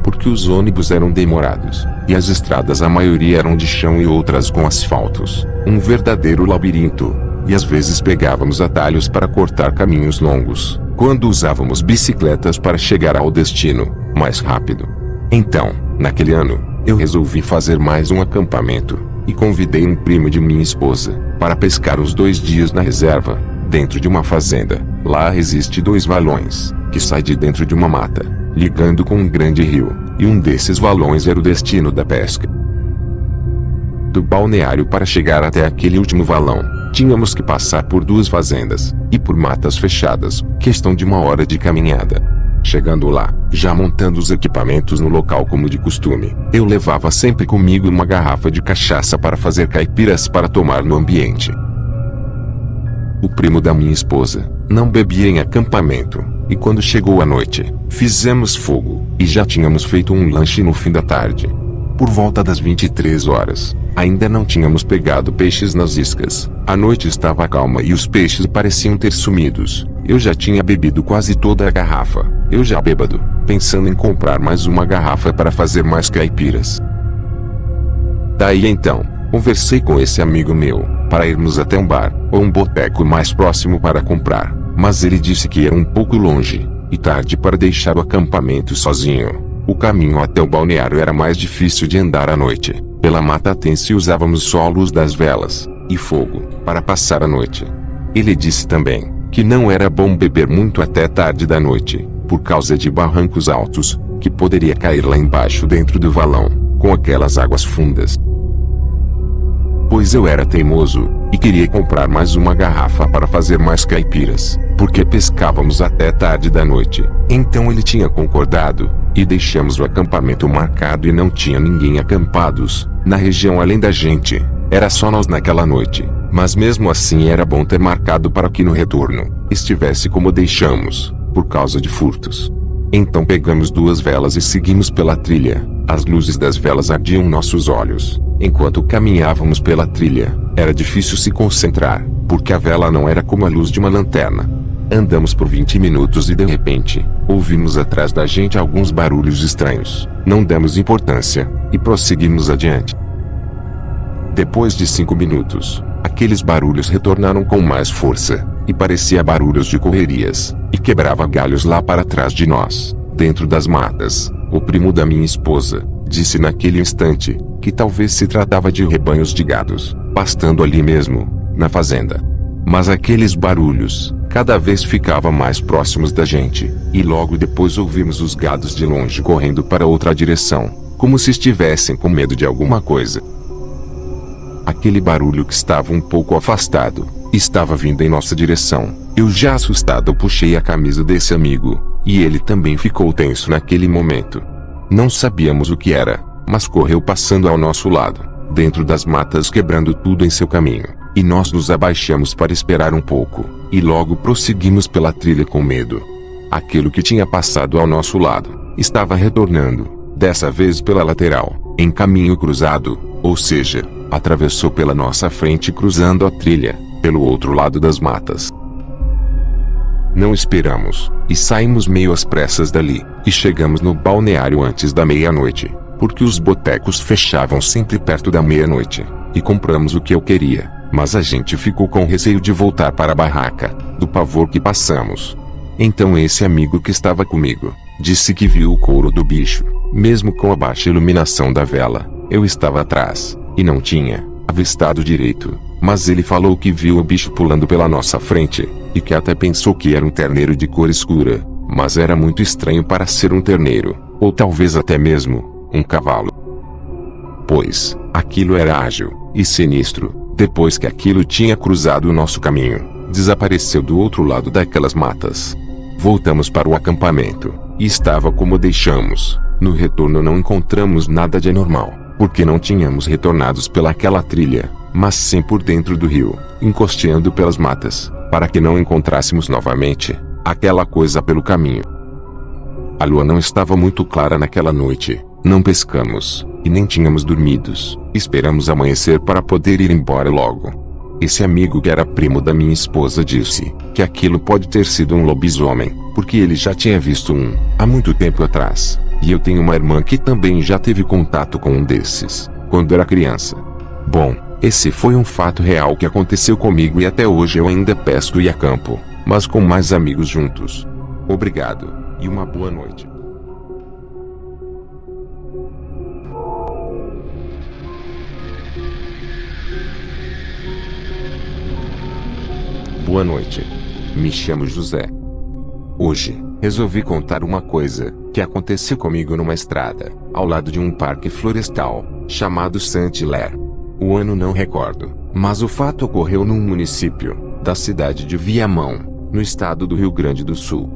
Porque os ônibus eram demorados, e as estradas a maioria eram de chão e outras com asfaltos, um verdadeiro labirinto, e às vezes pegávamos atalhos para cortar caminhos longos, quando usávamos bicicletas para chegar ao destino mais rápido. Então, naquele ano, eu resolvi fazer mais um acampamento, e convidei um primo de minha esposa, para pescar os 2 dias na reserva, dentro de uma fazenda. Lá existe 2 valões, que saem de dentro de uma mata, ligando com um grande rio, e um desses valões era o destino da pesca. Do balneário para chegar até aquele último valão, tínhamos que passar por 2 fazendas, e por matas fechadas, questão de 1 hora de caminhada. Chegando lá, já montando os equipamentos no local como de costume, eu levava sempre comigo uma garrafa de cachaça para fazer caipiras para tomar no ambiente. O primo da minha esposa não bebia em acampamento, e quando chegou a noite, fizemos fogo, e já tínhamos feito um lanche no fim da tarde. Por volta das 23 horas, ainda não tínhamos pegado peixes nas iscas. A noite estava calma e os peixes pareciam ter sumidos. Eu já tinha bebido quase toda a garrafa, eu já bêbado, pensando em comprar mais uma garrafa para fazer mais caipiras. Daí então, conversei com esse amigo meu, para irmos até um bar, ou um boteco mais próximo para comprar, mas ele disse que era um pouco longe, e tarde para deixar o acampamento sozinho. O caminho até o balneário era mais difícil de andar à noite, pela mata tensa e usávamos só a luz das velas, e fogo, para passar a noite. Ele disse também, que não era bom beber muito até tarde da noite, por causa de barrancos altos, que poderia cair lá embaixo dentro do valão, com aquelas águas fundas. Pois eu era teimoso, e queria comprar mais uma garrafa para fazer mais caipiras, porque pescávamos até tarde da noite. Então ele tinha concordado, e deixamos o acampamento marcado e não tinha ninguém acampados na região além da gente. Era só nós naquela noite, mas mesmo assim era bom ter marcado para que no retorno estivesse como deixamos, por causa de furtos. Então pegamos 2 velas e seguimos pela trilha. As luzes das velas ardiam nossos olhos. Enquanto caminhávamos pela trilha, era difícil se concentrar, porque a vela não era como a luz de uma lanterna. Andamos por 20 minutos e de repente, ouvimos atrás da gente alguns barulhos estranhos. Não demos importância, e prosseguimos adiante. Depois de 5 minutos, aqueles barulhos retornaram com mais força, e parecia barulhos de correrias, e quebrava galhos lá para trás de nós, dentro das matas. O primo da minha esposa disse naquele instante, que talvez se tratava de rebanhos de gados, pastando ali mesmo, na fazenda. Mas aqueles barulhos, cada vez ficavam mais próximos da gente, e logo depois ouvimos os gados de longe correndo para outra direção, como se estivessem com medo de alguma coisa. Aquele barulho que estava um pouco afastado, estava vindo em nossa direção. Eu já assustado puxei a camisa desse amigo, e ele também ficou tenso naquele momento. Não sabíamos o que era, mas correu passando ao nosso lado, dentro das matas quebrando tudo em seu caminho, e nós nos abaixamos para esperar um pouco, e logo prosseguimos pela trilha com medo. Aquilo que tinha passado ao nosso lado, estava retornando, dessa vez pela lateral, em caminho cruzado, ou seja, atravessou pela nossa frente cruzando a trilha, pelo outro lado das matas. Não esperamos, e saímos meio às pressas dali, e chegamos no balneário antes da meia-noite, porque os botecos fechavam sempre perto da meia-noite, e compramos o que eu queria, mas a gente ficou com receio de voltar para a barraca, do pavor que passamos. Então esse amigo que estava comigo disse que viu o couro do bicho, mesmo com a baixa iluminação da vela. Eu estava atrás e não tinha avistado direito, mas ele falou que viu o bicho pulando pela nossa frente e que até pensou que era um terneiro de cor escura, mas era muito estranho para ser um terneiro, ou talvez até mesmo um cavalo, pois aquilo era ágil e sinistro. Depois que aquilo tinha cruzado o nosso caminho, desapareceu do outro lado daquelas matas. Voltamos para o acampamento e estava como deixamos. No retorno não encontramos nada de anormal, porque não tínhamos retornados pelaquela trilha, mas sim por dentro do rio, encosteando pelas matas, para que não encontrássemos novamente aquela coisa pelo caminho. A lua não estava muito clara naquela noite, não pescamos, e nem tínhamos dormidos. Esperamos amanhecer para poder ir embora logo. Esse amigo que era primo da minha esposa disse que aquilo pode ter sido um lobisomem, porque ele já tinha visto um há muito tempo atrás. E eu tenho uma irmã que também já teve contato com um desses, quando era criança. Bom, esse foi um fato real que aconteceu comigo e até hoje eu ainda pesco e acampo, mas com mais amigos juntos. Obrigado, e uma boa noite. Boa noite. Me chamo José. Hoje, resolvi contar uma coisa que aconteceu comigo numa estrada, ao lado de um parque florestal, chamado Saint-Hilaire. O ano não recordo, mas o fato ocorreu num município da cidade de Viamão, no estado do Rio Grande do Sul.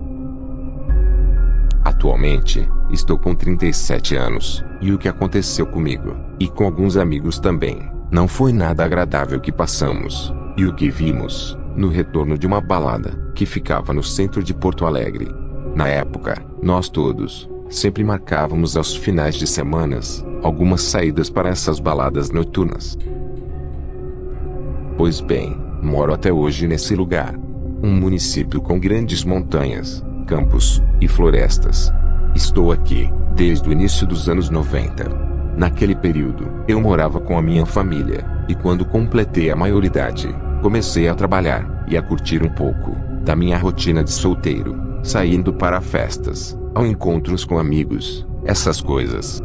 Atualmente, estou com 37 anos, e o que aconteceu comigo, e com alguns amigos também, não foi nada agradável que passamos, e o que vimos no retorno de uma balada que ficava no centro de Porto Alegre. Na época, nós todos sempre marcávamos aos finais de semanas algumas saídas para essas baladas noturnas. Pois bem, moro até hoje nesse lugar. Um município com grandes montanhas, campos e florestas. Estou aqui desde o início dos anos 90. Naquele período, eu morava com a minha família, e quando completei a maioridade, comecei a trabalhar e a curtir um pouco da minha rotina de solteiro, saindo para festas, ao encontros com amigos, essas coisas.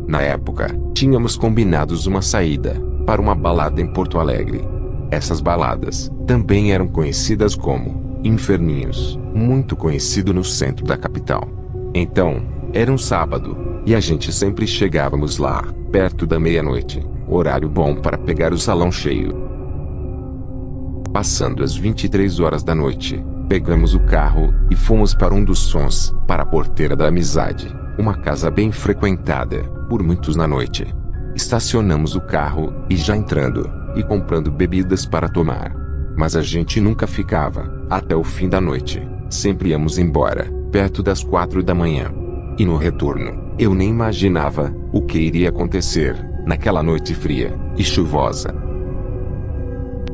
Na época, tínhamos combinados uma saída para uma balada em Porto Alegre. Essas baladas também eram conhecidas como Inferninhos, muito conhecido no centro da capital. Então, era um sábado, e a gente sempre chegávamos lá, perto da meia-noite, horário bom para pegar o salão cheio. Passando as 23 horas da noite, pegamos o carro e fomos para um dos sons, para a Porteira da Amizade, uma casa bem frequentada por muitos na noite. Estacionamos o carro e já entrando e comprando bebidas para tomar. Mas a gente nunca ficava até o fim da noite, sempre íamos embora perto das 4 da manhã. E no retorno, eu nem imaginava o que iria acontecer naquela noite fria e chuvosa.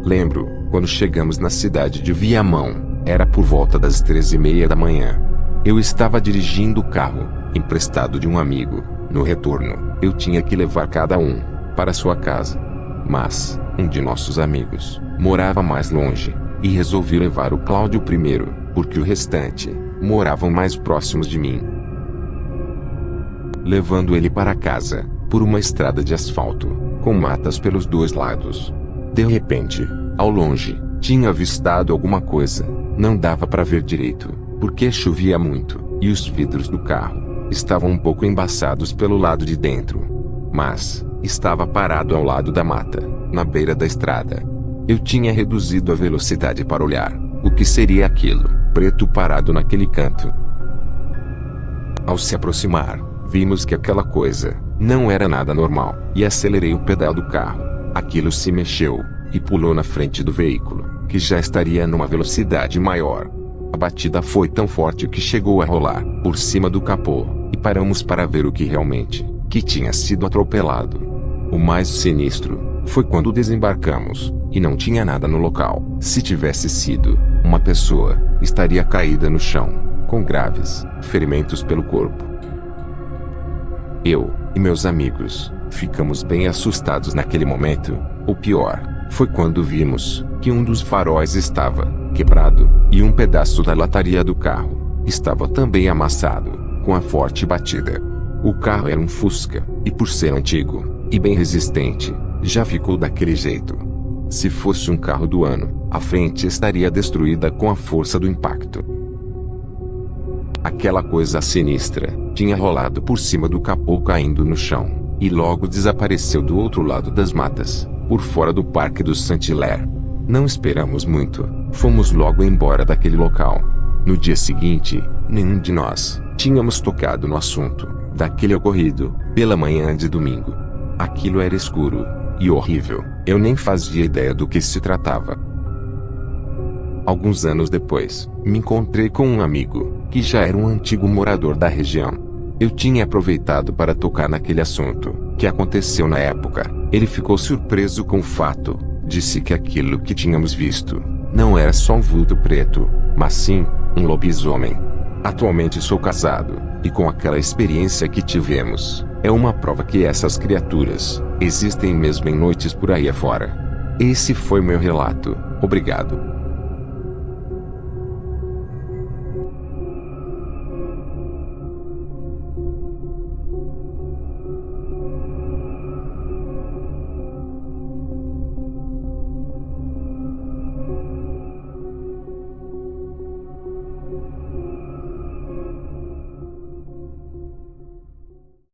Lembro, quando chegamos na cidade de Viamão, era por volta das 13h30 da manhã. Eu estava dirigindo o carro, emprestado de um amigo. No retorno, eu tinha que levar cada um para sua casa. Mas, um de nossos amigos morava mais longe, e resolvi levar o Cláudio primeiro, porque o restante moravam mais próximos de mim. Levando ele para casa, por uma estrada de asfalto, com matas pelos dois lados. De repente, ao longe, tinha avistado alguma coisa. Não dava para ver direito, porque chovia muito, e os vidros do carro estavam um pouco embaçados pelo lado de dentro. Mas estava parado ao lado da mata, na beira da estrada. Eu tinha reduzido a velocidade para olhar o que seria aquilo, preto parado naquele canto. Ao se aproximar, vimos que aquela coisa não era nada normal, e acelerei o pedal do carro. Aquilo se mexeu e pulou na frente do veículo, que já estaria numa velocidade maior. A batida foi tão forte que chegou a rolar por cima do capô, e paramos para ver o que realmente que tinha sido atropelado. O mais sinistro foi quando desembarcamos, e não tinha nada no local. Se tivesse sido uma pessoa, estaria caída no chão, com graves ferimentos pelo corpo. Eu e meus amigos ficamos bem assustados naquele momento. O pior foi quando vimos que um dos faróis estava quebrado, e um pedaço da lataria do carro estava também amassado, com a forte batida. O carro era um Fusca, e por ser antigo e bem resistente, já ficou daquele jeito. Se fosse um carro do ano, a frente estaria destruída com a força do impacto. Aquela coisa sinistra tinha rolado por cima do capô caindo no chão, e logo desapareceu do outro lado das matas, por fora do Parque do Saint-Hilaire. Não esperamos muito, fomos logo embora daquele local. No dia seguinte, nenhum de nós tínhamos tocado no assunto daquele ocorrido pela manhã de domingo. Aquilo era escuro e horrível, eu nem fazia ideia do que se tratava. Alguns anos depois, me encontrei com um amigo, que já era um antigo morador da região. Eu tinha aproveitado para tocar naquele assunto que aconteceu na época. Ele ficou surpreso com o fato. Disse que aquilo que tínhamos visto não era só um vulto preto, mas sim um lobisomem. Atualmente sou casado, e com aquela experiência que tivemos, é uma prova que essas criaturas existem mesmo em noites por aí afora. Esse foi meu relato. Obrigado.